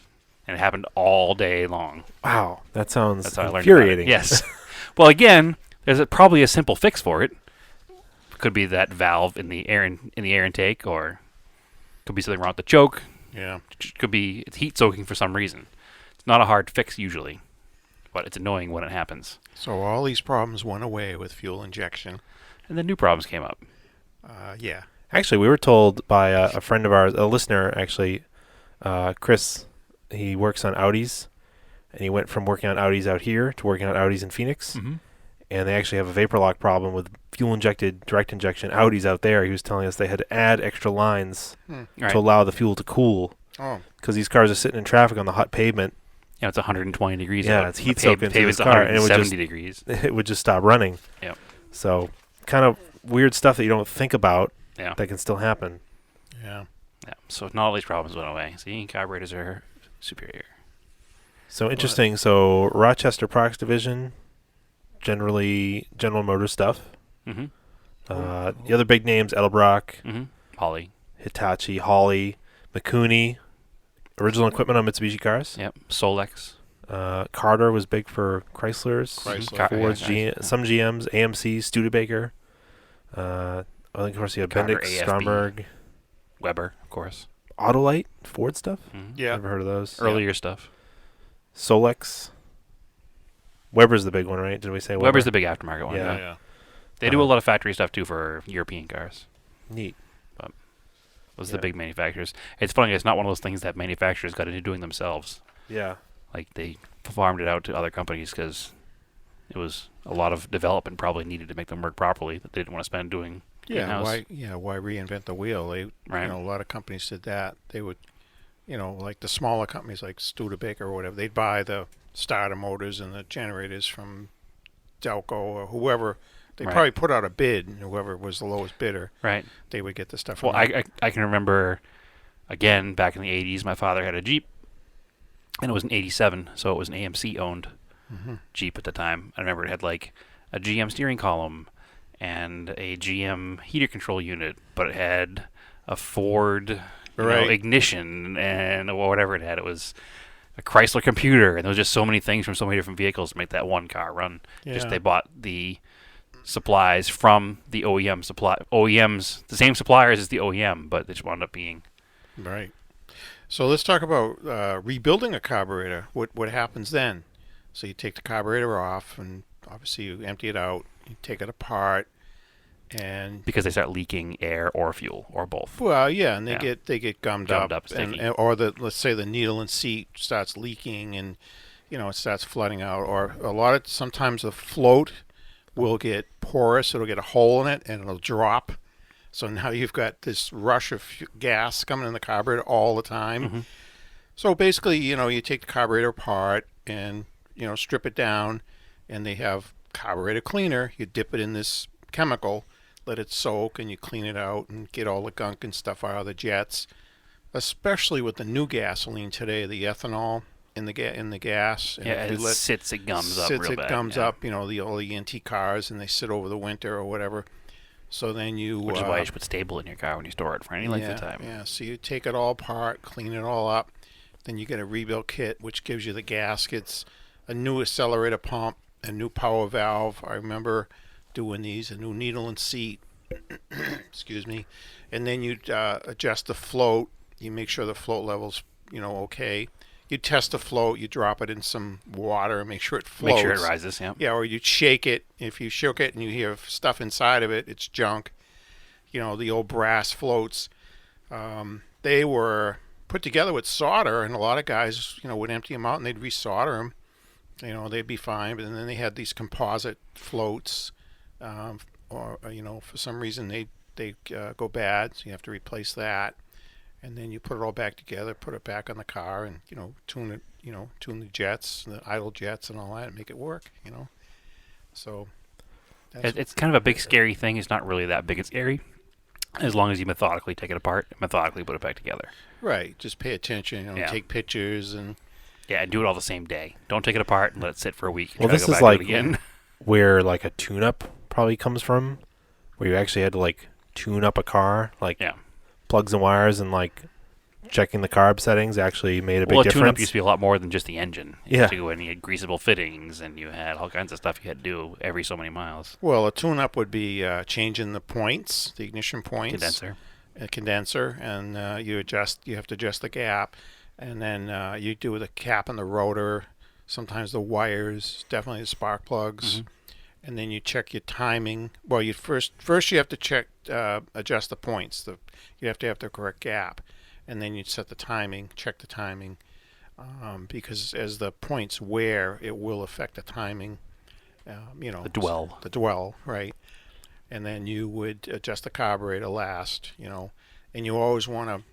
And it happened all day long. Wow. That sounds That's how I learned infuriating. about it. Yes. Well, again, there's probably a simple fix for it. Could be that valve in the air intake, or could be something wrong with the choke. Yeah. Could be it's heat soaking for some reason. It's not a hard fix usually, but it's annoying when it happens. So all these problems went away with fuel injection. And then new problems came up. Yeah. Actually, we were told by a friend of ours, a listener, actually, Chris. He works on Audis, and he went from working on Audis out here to working on Audis in Phoenix. Mm-hmm. And they actually have a vapor lock problem with fuel-injected, direct injection Audis out there. He was telling us they had to add extra lines Right. to allow the fuel to cool Oh. because these cars are sitting in traffic on the hot pavement. Yeah, it's 120 degrees Yeah, out. it's heat The soaked into pavement's this car, and it would 170 just- degrees. It would just stop running. Yep. So kind of weird stuff that you don't think about Yeah. that can still happen. Yeah. Yeah. So not all these problems went away. See, carburetors are superior. So interesting. So Rochester Products Division, generally General Motors stuff. Mm-hmm. The other big names: Edelbrock, Mm-hmm. Holly. Hitachi, Hawley, Mikuni. Original equipment on Mitsubishi cars. Yep. Solex. Carter was big for Chryslers, Chrysler. Fords, Yeah, some GMs, AMC, Studebaker. I think of course you have Carter, Bendix, AFB. Stromberg, Weber, of course. Autolite, Ford stuff. Mm-hmm. Yeah. Never heard of those. Earlier stuff. Solex. Weber's the big one, right? Did we say Weber? Weber's the big aftermarket one. Yeah. Yeah. Yeah. They do a lot of factory stuff too for European cars. Neat. Those are Yeah. the big manufacturers. It's funny. It's not one of those things that manufacturers got into doing themselves. Yeah. Like they farmed it out to other companies because It was a lot of development probably needed to make them work properly that they didn't want to spend doing in-house. Why reinvent the wheel? Right. A lot of companies did that. They would, like the smaller companies like Studebaker or whatever, they'd buy the starter motors and the generators from Delco or whoever. They Right. probably put out a bid, and whoever was the lowest bidder, Right. they would get the stuff from Well, them. I can remember, again, back in the 80s, my father had a Jeep, and it was an 87, so it was an AMC-owned Mm-hmm. Jeep at the time. I remember it had like a GM steering column and a GM heater control unit, but it had a Ford Right. ignition and whatever it had. It was a Chrysler computer, and there was just so many things from so many different vehicles to make that one car run. Just Yeah. they bought the supplies from the OEMs, the same suppliers as the OEM, but they just wound up being Right. So let's talk about rebuilding a carburetor. What happens then? So you take the carburetor off, and obviously you empty it out. You take it apart, and because they start leaking air or fuel or both. well, yeah, and Yeah. they get gummed Gummed up, up, sticky. or let's say the needle and seat starts leaking, and it starts flooding out. Or sometimes the float will get porous. It'll get a hole in it, and it'll drop. So now you've got this rush of gas coming in the carburetor all the time. Mhm. So basically, you take the carburetor apart and, strip it down, and they have carburetor cleaner. You dip it in this chemical, let it soak, and you clean it out and get all the gunk and stuff out of the jets. Especially with the new gasoline today, the ethanol in the gas. And Yeah, if it you let sits, it gums up sits, real it bad. gums yeah. up. All the antique cars, and they sit over the winter or whatever. So then you, Which is why you should put stable in your car when you store it for any length yeah, of time. Yeah, so you take it all apart, clean it all up. Then you get a rebuild kit, which gives you the gaskets, a new accelerator pump, a new power valve. I remember doing these, a new needle and seat. Excuse me. And then you adjust the float. You make sure the float level's, okay. You test the float. You drop it in some water and make sure it floats. Make sure it rises, yeah. Yeah, or you shake it. If you shook it and you hear stuff inside of it, it's junk. The old brass floats. They were put together with solder, and a lot of guys, would empty them out and they'd resolder them. They'd be fine. But then they had these composite floats, or for some reason they go bad, so you have to replace that. And then you put it all back together, put it back on the car, and tune it, tune the jets, the idle jets, and all that, and make it work. So It's kind of a big, scary thing. It's not really that big and scary, as long as you methodically take it apart and methodically put it back together. right. Just pay attention. Yeah. Take pictures, and Yeah, and do it all the same day. Don't take it apart and let it sit for a week. And Well, try this to go is back like to it again. where like a tune-up probably comes from, where you actually had to like tune up a car, like Yeah. plugs and wires and like checking the carb settings actually made a big Well, a tune-up difference. used to be a lot more than just the engine. You Yeah. had to go in, you had greasable fittings, and you had all kinds of stuff you had to do every so many miles. well, a tune-up would be changing the points, the ignition points, Condenser. a condenser, and you have to adjust the gap, and then you do the cap and the rotor, sometimes the wires, definitely the spark plugs, and then you check your timing. Well, you first you have to check adjust the points. You have to have the correct gap, and then you set the timing, check the timing, because as the points wear, it will affect the timing. The dwell. The dwell, right? And then you would adjust the carburetor last, and you always want to.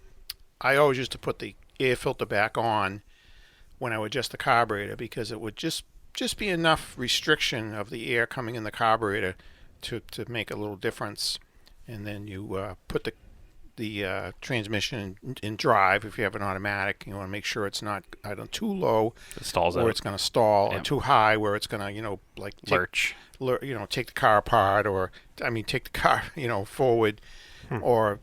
I always used to put the air filter back on when I would adjust the carburetor, because it would just be enough restriction of the air coming in the carburetor to make a little difference. And then you put the transmission in drive. If you have an automatic, you want to make sure it's not either too low It stalls where out. it's going to stall, or Yeah. too high where it's going to like Lurch. take the car apart, or take the car forward, or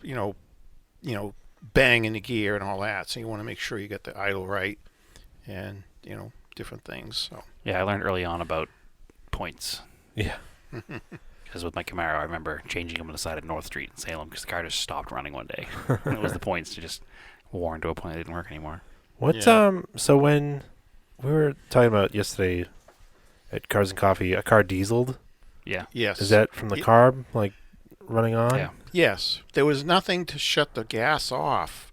bang in the gear and all that. So you want to make sure you get the idle right, and different things. So Yeah, I learned early on about points. Yeah. Because with my Camaro, I remember changing them on the side of North Street in Salem because the car just stopped running one day. And it was the points to just worn to a point that didn't work anymore. What's Yeah. so when we were talking about yesterday at Cars and Coffee, a car dieseled, Yeah. yes, is that from the Ye- carb like running on? Yeah. yes, there was nothing to shut the gas off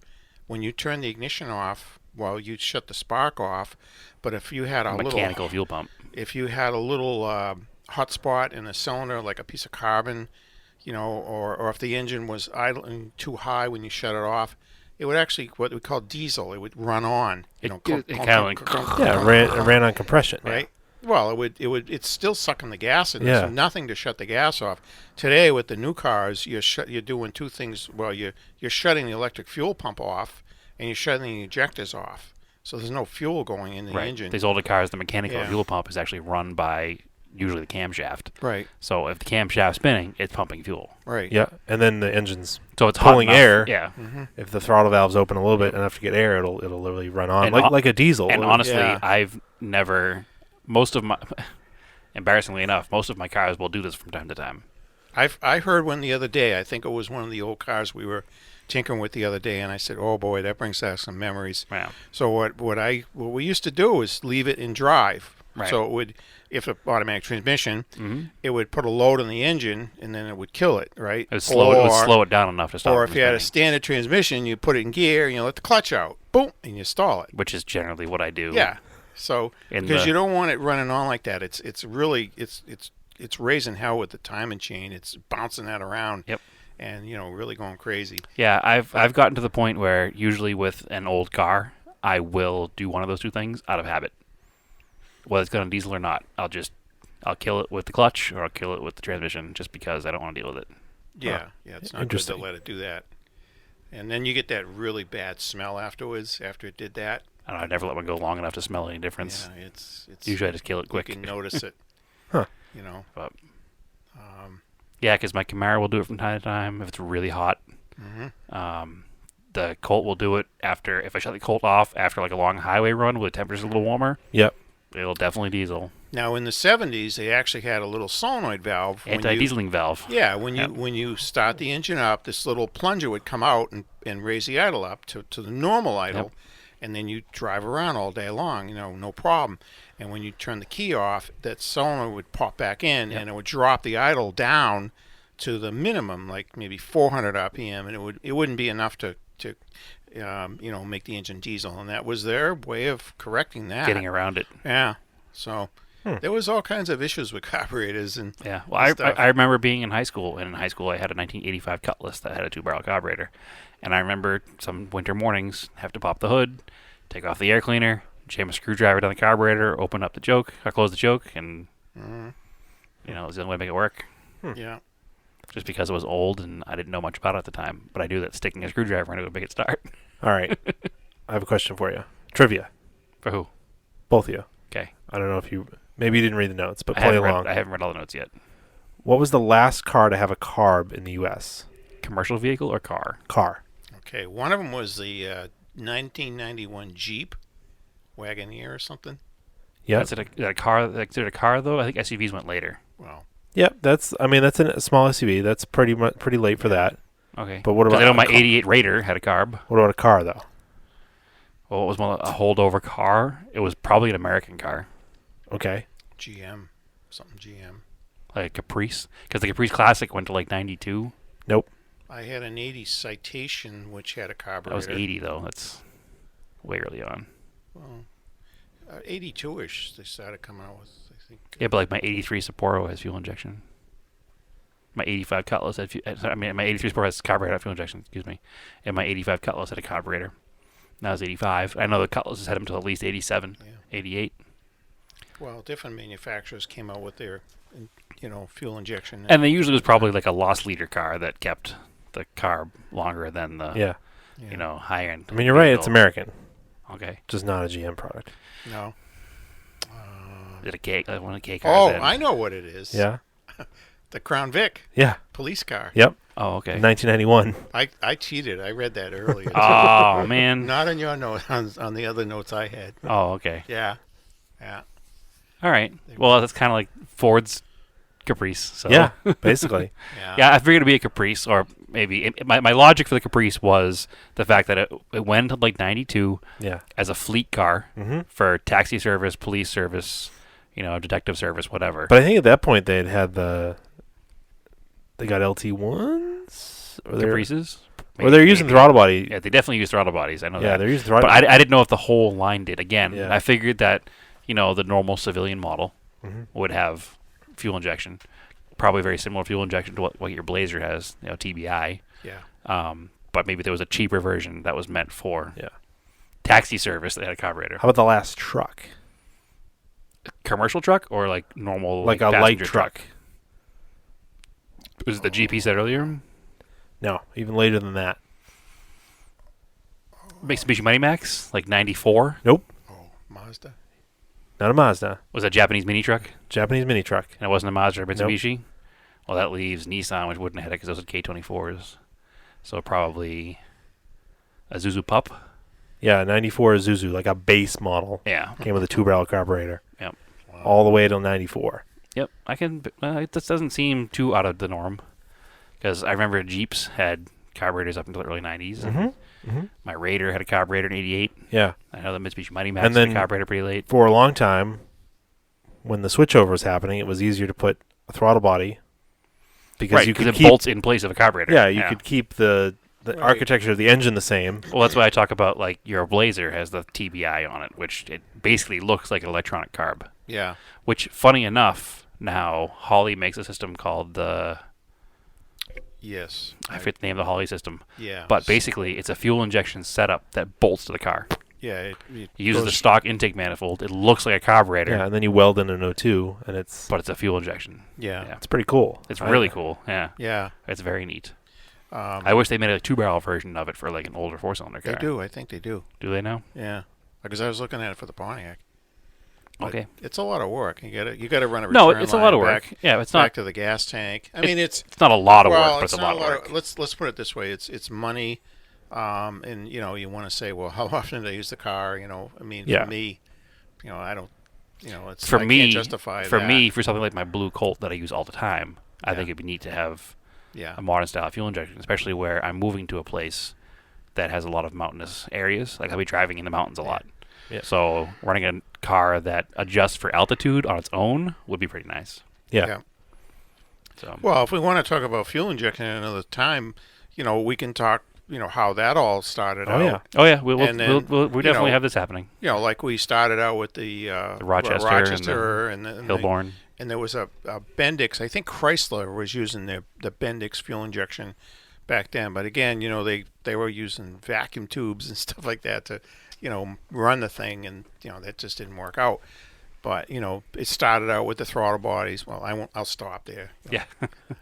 when you turn the ignition off. Well, you shut the spark off, but if you had a A little mechanical fuel pump. if you had a little hot spot in a cylinder, like a piece of carbon, or if the engine was idling too high when you shut it off, it would actually, what we call diesel, it would run on. It kind of like Yeah, it ran on compression. right. Well, it's still sucking the gas in. There's nothing to shut the gas off. Today, with the new cars, you're doing two things. Well, you're shutting the electric fuel pump off, and you're shutting the injectors off. So there's no fuel going in the engine. These older cars, the mechanical fuel pump is actually run by usually the camshaft. Right. So if the camshaft's spinning, it's pumping fuel. Right. Yeah, and then the engine's So it's pulling hot enough. air. Yeah. Mm-hmm. If the throttle valve's open a little bit enough to get air, it'll literally run on like a diesel. And honestly, Yeah. I've never. Embarrassingly enough, most of my cars will do this from time to time. I heard one the other day. I think it was one of the old cars we were tinkering with the other day, and I said, "Oh boy, that brings back some memories." Yeah. So what we used to do is leave it in drive. Right. So it would, if an automatic transmission, Mm-hmm. it would put a load on the engine, and then it would kill it. Right. It would slow it down enough to stop. Or it if from you had a spinning, standard transmission, you put it in gear, let the clutch out, boom, and you stall it. which is generally what I do. Yeah. So In because the- you don't want it running on like that, it's really it's raising hell with the timing chain. It's bouncing that around. Yep. And really going crazy. Yeah, I've gotten to the point where usually with an old car, I will do one of those two things out of habit. Whether it's going to diesel or not, I'll kill it with the clutch or I'll kill it with the transmission just because I don't want to deal with it. Yeah, it's not good to Interesting. let it do that. And then you get that really bad smell afterwards after it did that. I don't know, I never let one go long enough to smell any difference. Yeah, it's Usually I just kill it you quick. can notice it. Huh. But Um, yeah, because my Camaro will do it from time to time if it's really hot. mhm. The Colt will do it if I shut the Colt off after like a long highway run where the temperature's a little warmer. Yep. It'll definitely diesel. Now in the 70s, they actually had a little solenoid valve. when you- Anti-dieseling valve. Yeah, when Yep. you start the engine up, this little plunger would come out and raise the idle up to the normal idle, and then you drive around all day long, no problem. And when you turn the key off, that solenoid would pop back in, and it would drop the idle down to the minimum, like maybe 400 RPM, and it wouldn't be enough to make the engine diesel. And that was their way of correcting that. Getting around it. Yeah. So there was all kinds of issues with carburetors and Yeah. Well, stuff. I remember being in high school, and in high school I had a 1985 Cutlass that had a 2-barrel carburetor. And I remember some winter mornings have to pop the hood, take off the air cleaner, jam a screwdriver down the carburetor, open up the choke, or close the choke, and Mhm. it was the only way to make it work. Yeah. Just because it was old and I didn't know much about it at the time. But I knew that sticking a screwdriver in it would make it start. All right. I have a question for you. Trivia. For who? Both of you. Okay. I don't know if maybe you didn't read the notes, but I play haven't along. I haven't read all the notes yet. What was the last car to have a carb in the U.S.? Commercial vehicle or car? Car. Okay. One of them was the 1991 Jeep Wagoneer or something. Yeah. Is it a car? Is it a car though? I think SUVs went later. Well, Yep. That's a small SUV. That's pretty late for that. Okay. But what 'Cause about I know a my car? '88 Raider had a carb. What about a car though? Well, it was a holdover car. It was probably an American car, Okay. GM, something GM. like a Caprice, because the Caprice Classic went to like 92. Nope. I had an 80 Citation which had a carburetor. That was 80 though. That's way early on. Well, 82ish they started coming out with, I think. Yeah, but like my '83 Sapporo has fuel injection. My '85 Cutlass had my '83 Sapporo has carburetor had fuel injection. Excuse me, and my '85 Cutlass had a carburetor. That was '85. I know the Cutlass has had them until at least '87, Yeah. '88. Well, different manufacturers came out with their, fuel injection. And they usually was probably like a lost leader car that kept the carb longer than the Yeah. high end. I mean, you're right. It's American, Okay. just not a GM product. No. Is it a K? One of the K cars. then? I know what it is. Yeah. The Crown Vic Yeah. police car. Yep. Oh, okay. 1991. I cheated. I read that earlier. Oh man. Not on your note, on the other notes I had. Oh, okay. Yeah. Yeah. All right. Well, that's kind of like Ford's Caprice. So. Yeah. Basically. Yeah, I figured it'd be a Caprice, or maybe my logic for the Caprice was the fact that it went to like 92 Yeah. as a fleet car Mm-hmm. for taxi service, police service, detective service, whatever. But I think at that point they got LT1s, Caprices, or they're using throttle body. Yeah, they definitely use throttle bodies. I know Yeah, that. they're using throttle. But I didn't know if the whole line did. Again, Yeah. I figured that the normal civilian model would have fuel injection. Probably very similar fuel injection to what your Blazer has, TBI. Yeah. But maybe there was a cheaper version that was meant for Yeah. taxi service that had a carburetor. How about the last truck? Commercial truck or like normal, Like a light passenger truck? Was it the GP said earlier? No, even later than that. Mitsubishi Mighty Max, like 94. Oh, Mazda. Not a Mazda. Was that Japanese mini truck? Japanese mini truck. And it wasn't a Mazda or Mitsubishi? Well, that leaves Nissan, which wouldn't have had it because those are K24s. So probably a Zuzu Pup. Yeah, 94 Isuzu, like a base model. Yeah. Came with a 2-barrel carburetor. Yep. Wow. All the way till 94. Yep. This doesn't seem too out of the norm because I remember Jeeps had carburetors up until the early 90s. My Raider had a carburetor in 88. Yeah. I know the Mitsubishi Mighty Max And had a then carburetor pretty late. for a long time, when the switchover was happening, it was easier to put a throttle body because Right, you because could it keep bolts in place of a carburetor. yeah, you could keep the Right. architecture of the engine the same. Well, that's why I talk about like your Blazer has the TBI on it, which it basically looks like an electronic carb. Yeah. Which, funny enough, now Holley makes a system called the Yes. I forget the name of the Holley system, Yeah. but basically it's a fuel injection setup that bolts to the car. Yeah. It It uses the goes- stock intake manifold. It looks like a carburetor, Yeah, and then you weld in an O2, and it's but it's a fuel injection. Yeah. it's pretty cool. It's really cool. Yeah, Yeah. it's very neat. Um, I wish they made a 2-barrel version of it for like an older 4-cylinder car. they do. I think they do. Do they now? Yeah. Because I was looking at it for the Pontiac. But Okay. It's a lot of work. You got to run a No, return it's a lot of line work. Back, Yeah, it's back not. to the gas tank. I mean, it's It's not a lot of well, work, but it's a not lot of work. let's put it this way: it's money, and you want to say, well, how often do I use the car? I mean, Yeah. for me, I don't, it's For I me, can't justify for that. me, for something like my Blue Colt that I use all the time, I Yeah. think it'd be neat to have Yeah. a modern style fuel injection, especially where I'm moving to a place that has a lot of mountainous areas. Like I'll be driving in the mountains a lot. Yeah. So running a car that adjusts for altitude on its own would be pretty nice. Yeah. Yeah. So Well, if we want to talk about fuel injection at another time, we can talk, how that all started Oh, out. yeah. we'll And then, we definitely have this happening. Like we started out with the Rochester and the Hillborn. and there was a Bendix. I think Chrysler was using the Bendix fuel injection back then. But again, they were using vacuum tubes and stuff like that to, run the thing, and that just didn't work out. But it started out with the throttle bodies. Well, I'll stop there. Yeah.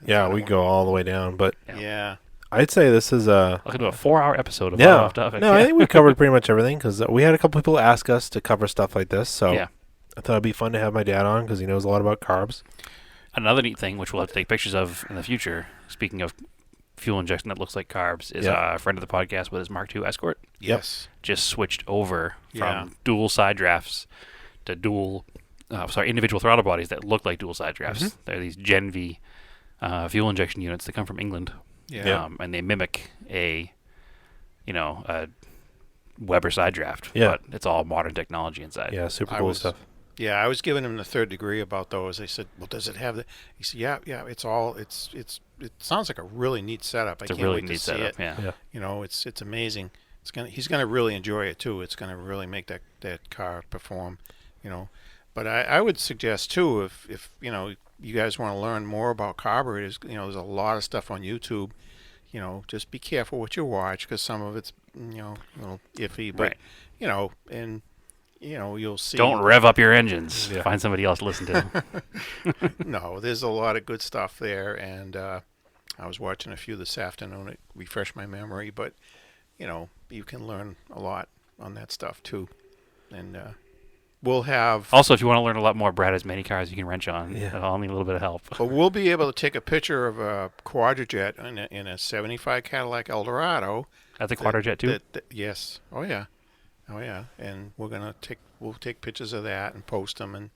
Yeah, we go all the way down, but Yeah. I'd say this is a I'll do a 4-hour episode of yeah. off topic. No, I think we covered pretty much everything because we had a couple people ask us to cover stuff like this. So Yeah. I thought it'd be fun to have my dad on because he knows a lot about carbs. Another neat thing, which we'll have to take pictures of in the future, speaking of fuel injection that looks like carbs, is Yeah. a friend of the podcast with his Mark II Escort. Yes. Just switched over from Yeah. dual side drafts to individual throttle bodies that look like dual side drafts. They're these Gen V fuel injection units that come from England. Yeah. And they mimic a Weber side draft, Yeah. but it's all modern technology inside. Yeah, super I cool was- stuff. Yeah, I was giving him the third degree about those. I said, "Well, does it have the?" He said, "Yeah, it's all. It sounds like a really neat setup. I It's a can't really wait neat to see setup. it. Yeah. Yeah. It's amazing. He's gonna really enjoy it too. It's gonna really make that car perform. But I would suggest too, if you guys want to learn more about carburetors, there's a lot of stuff on YouTube. Just be careful what you watch because some of it's a little iffy. But Right. and you'll see. Don't rev up your engines. Yeah. Find somebody else to listen to. No, there's a lot of good stuff there, and I was watching a few this afternoon. It refreshed my memory, but you can learn a lot on that stuff too. And we'll have, Also, if you want to learn a lot more, Brad has many cars you can wrench on. Yeah. I'll need a little bit of help. but we'll be able to take a picture of a quadrijet in a '75 Cadillac Eldorado. That's a quadrijet too. Yes. Oh yeah. And we'll take pictures of that and post them and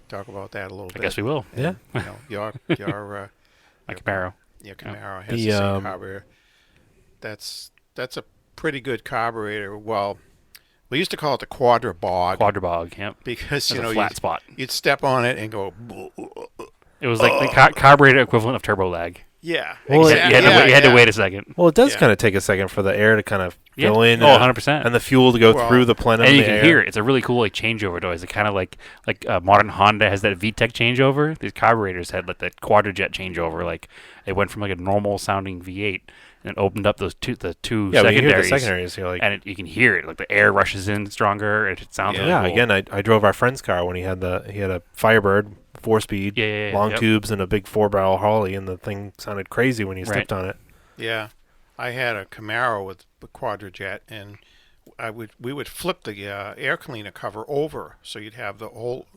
talk about that a little I bit. guess we will. Yeah. Your My Camaro. Camaro has The, the same carburetor. That's a pretty good carburetor. Well, we used to call it the quadrabog Quadrabog. Yep. because That's a flat spot. you'd step on it and go. It was like the carburetor equivalent of turbo lag. Yeah. Well, You had to wait a second. Well, it does Yeah. kind of take a second for the air to kind of fill in. Oh, 100%. And the fuel to go Well, through the plenum. And you of the can air. hear it. It's a really cool changeover noise. It kind of like modern Honda has that VTEC changeover. These carburetors had like that quadrajet changeover. Like it went from like a normal sounding V8 and it opened up the two Yeah, when you hear secondaries. the secondaries, you're like, And you can hear it. Like the air rushes in stronger. And it sounds really yeah. cool. Again, I drove our friend's car when he had a Firebird 4-speed, Yeah, long yep. tubes, and a big 4-barrel Harley, and the thing sounded crazy when you stepped on it. Yeah. I had a Camaro with the quadrajet, and we would flip the air cleaner cover over, so you'd have the whole,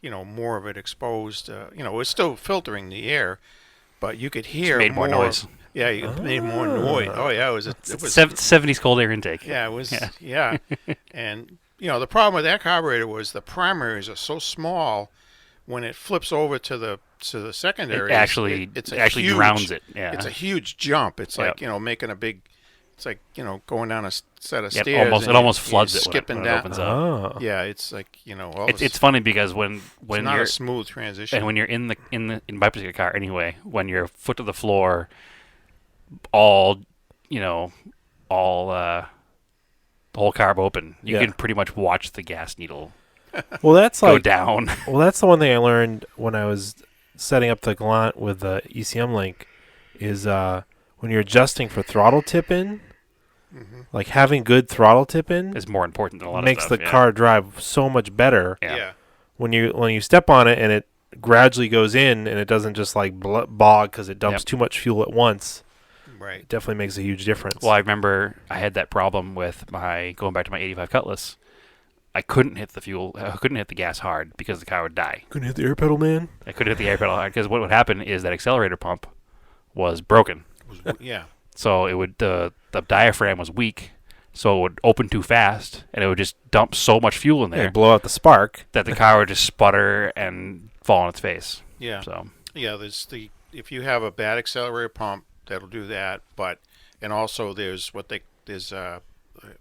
more of it exposed. It was still filtering the air, but you could hear Made more noise. Yeah, it made more noise. Oh yeah, it was 70s cold air intake. Yeah, it was. Yeah, and the problem with that carburetor was the primaries are so small. When it flips over to the secondary, It actually huge, drowns it. Yeah. it's a huge jump. It's like making a big. It's like going down a set of stairs. It almost floods it skipping when it down. opens up. Oh. Yeah, it's like It's funny because when it's not you're a smooth transition. and when you're in my particular car anyway, when you're foot to the floor, all the whole carb open, you Yeah. can pretty much watch the gas needle Well, that's go like down. Well, that's the one thing I learned when I was setting up the Galant with the ECM link is when you're adjusting for throttle tip in, like having good throttle tip in Is more important than a lot makes of stuff. the car drive so much better. Yeah. When you step on it and it gradually goes in and it doesn't just like bog because it dumps Yep. too much fuel at once, right. it definitely makes a huge difference. Well, I remember I had that problem with going back to my 85 Cutlass. I couldn't hit the gas hard because the car would die. Couldn't hit the air pedal, man. I couldn't hit the air pedal hard because what would happen is that accelerator pump was broken. Yeah. So it would the diaphragm was weak, so it would open too fast, and it would just dump so much fuel in Yeah, there blow out the spark. that the car would just sputter and fall on its face. Yeah. So Yeah, if you have a bad accelerator pump, that'll do that. And also there's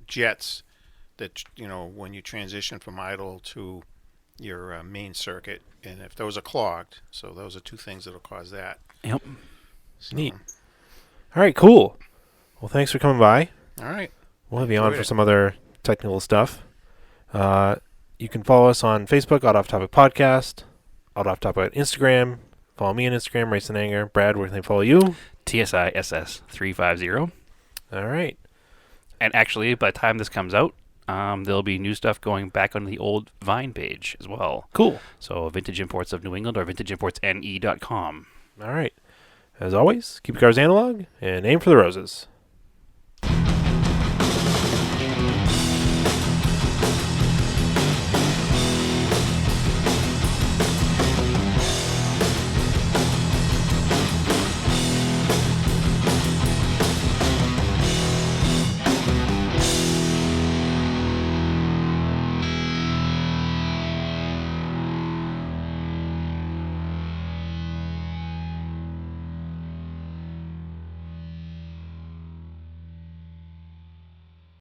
jets that when you transition from idle to your main circuit, and if those are clogged, so those are two things that'll cause that. yep. So, Neat. All right, cool. Well, thanks for coming by. All right. We'll have you on Enjoyed for it. some other technical stuff. You can follow us on Facebook, Odd Off Topic Podcast, Odd Off Topic on Instagram. Follow me on Instagram, Race and Anger. Brad, where can they follow you? TSISS 350. All right. And actually, by the time this comes out, there'll be new stuff going back on the old Vine page as well. Cool. So Vintage Imports of New England or VintageImportsNE.com. All right. As always, keep your cars analog and aim for the roses.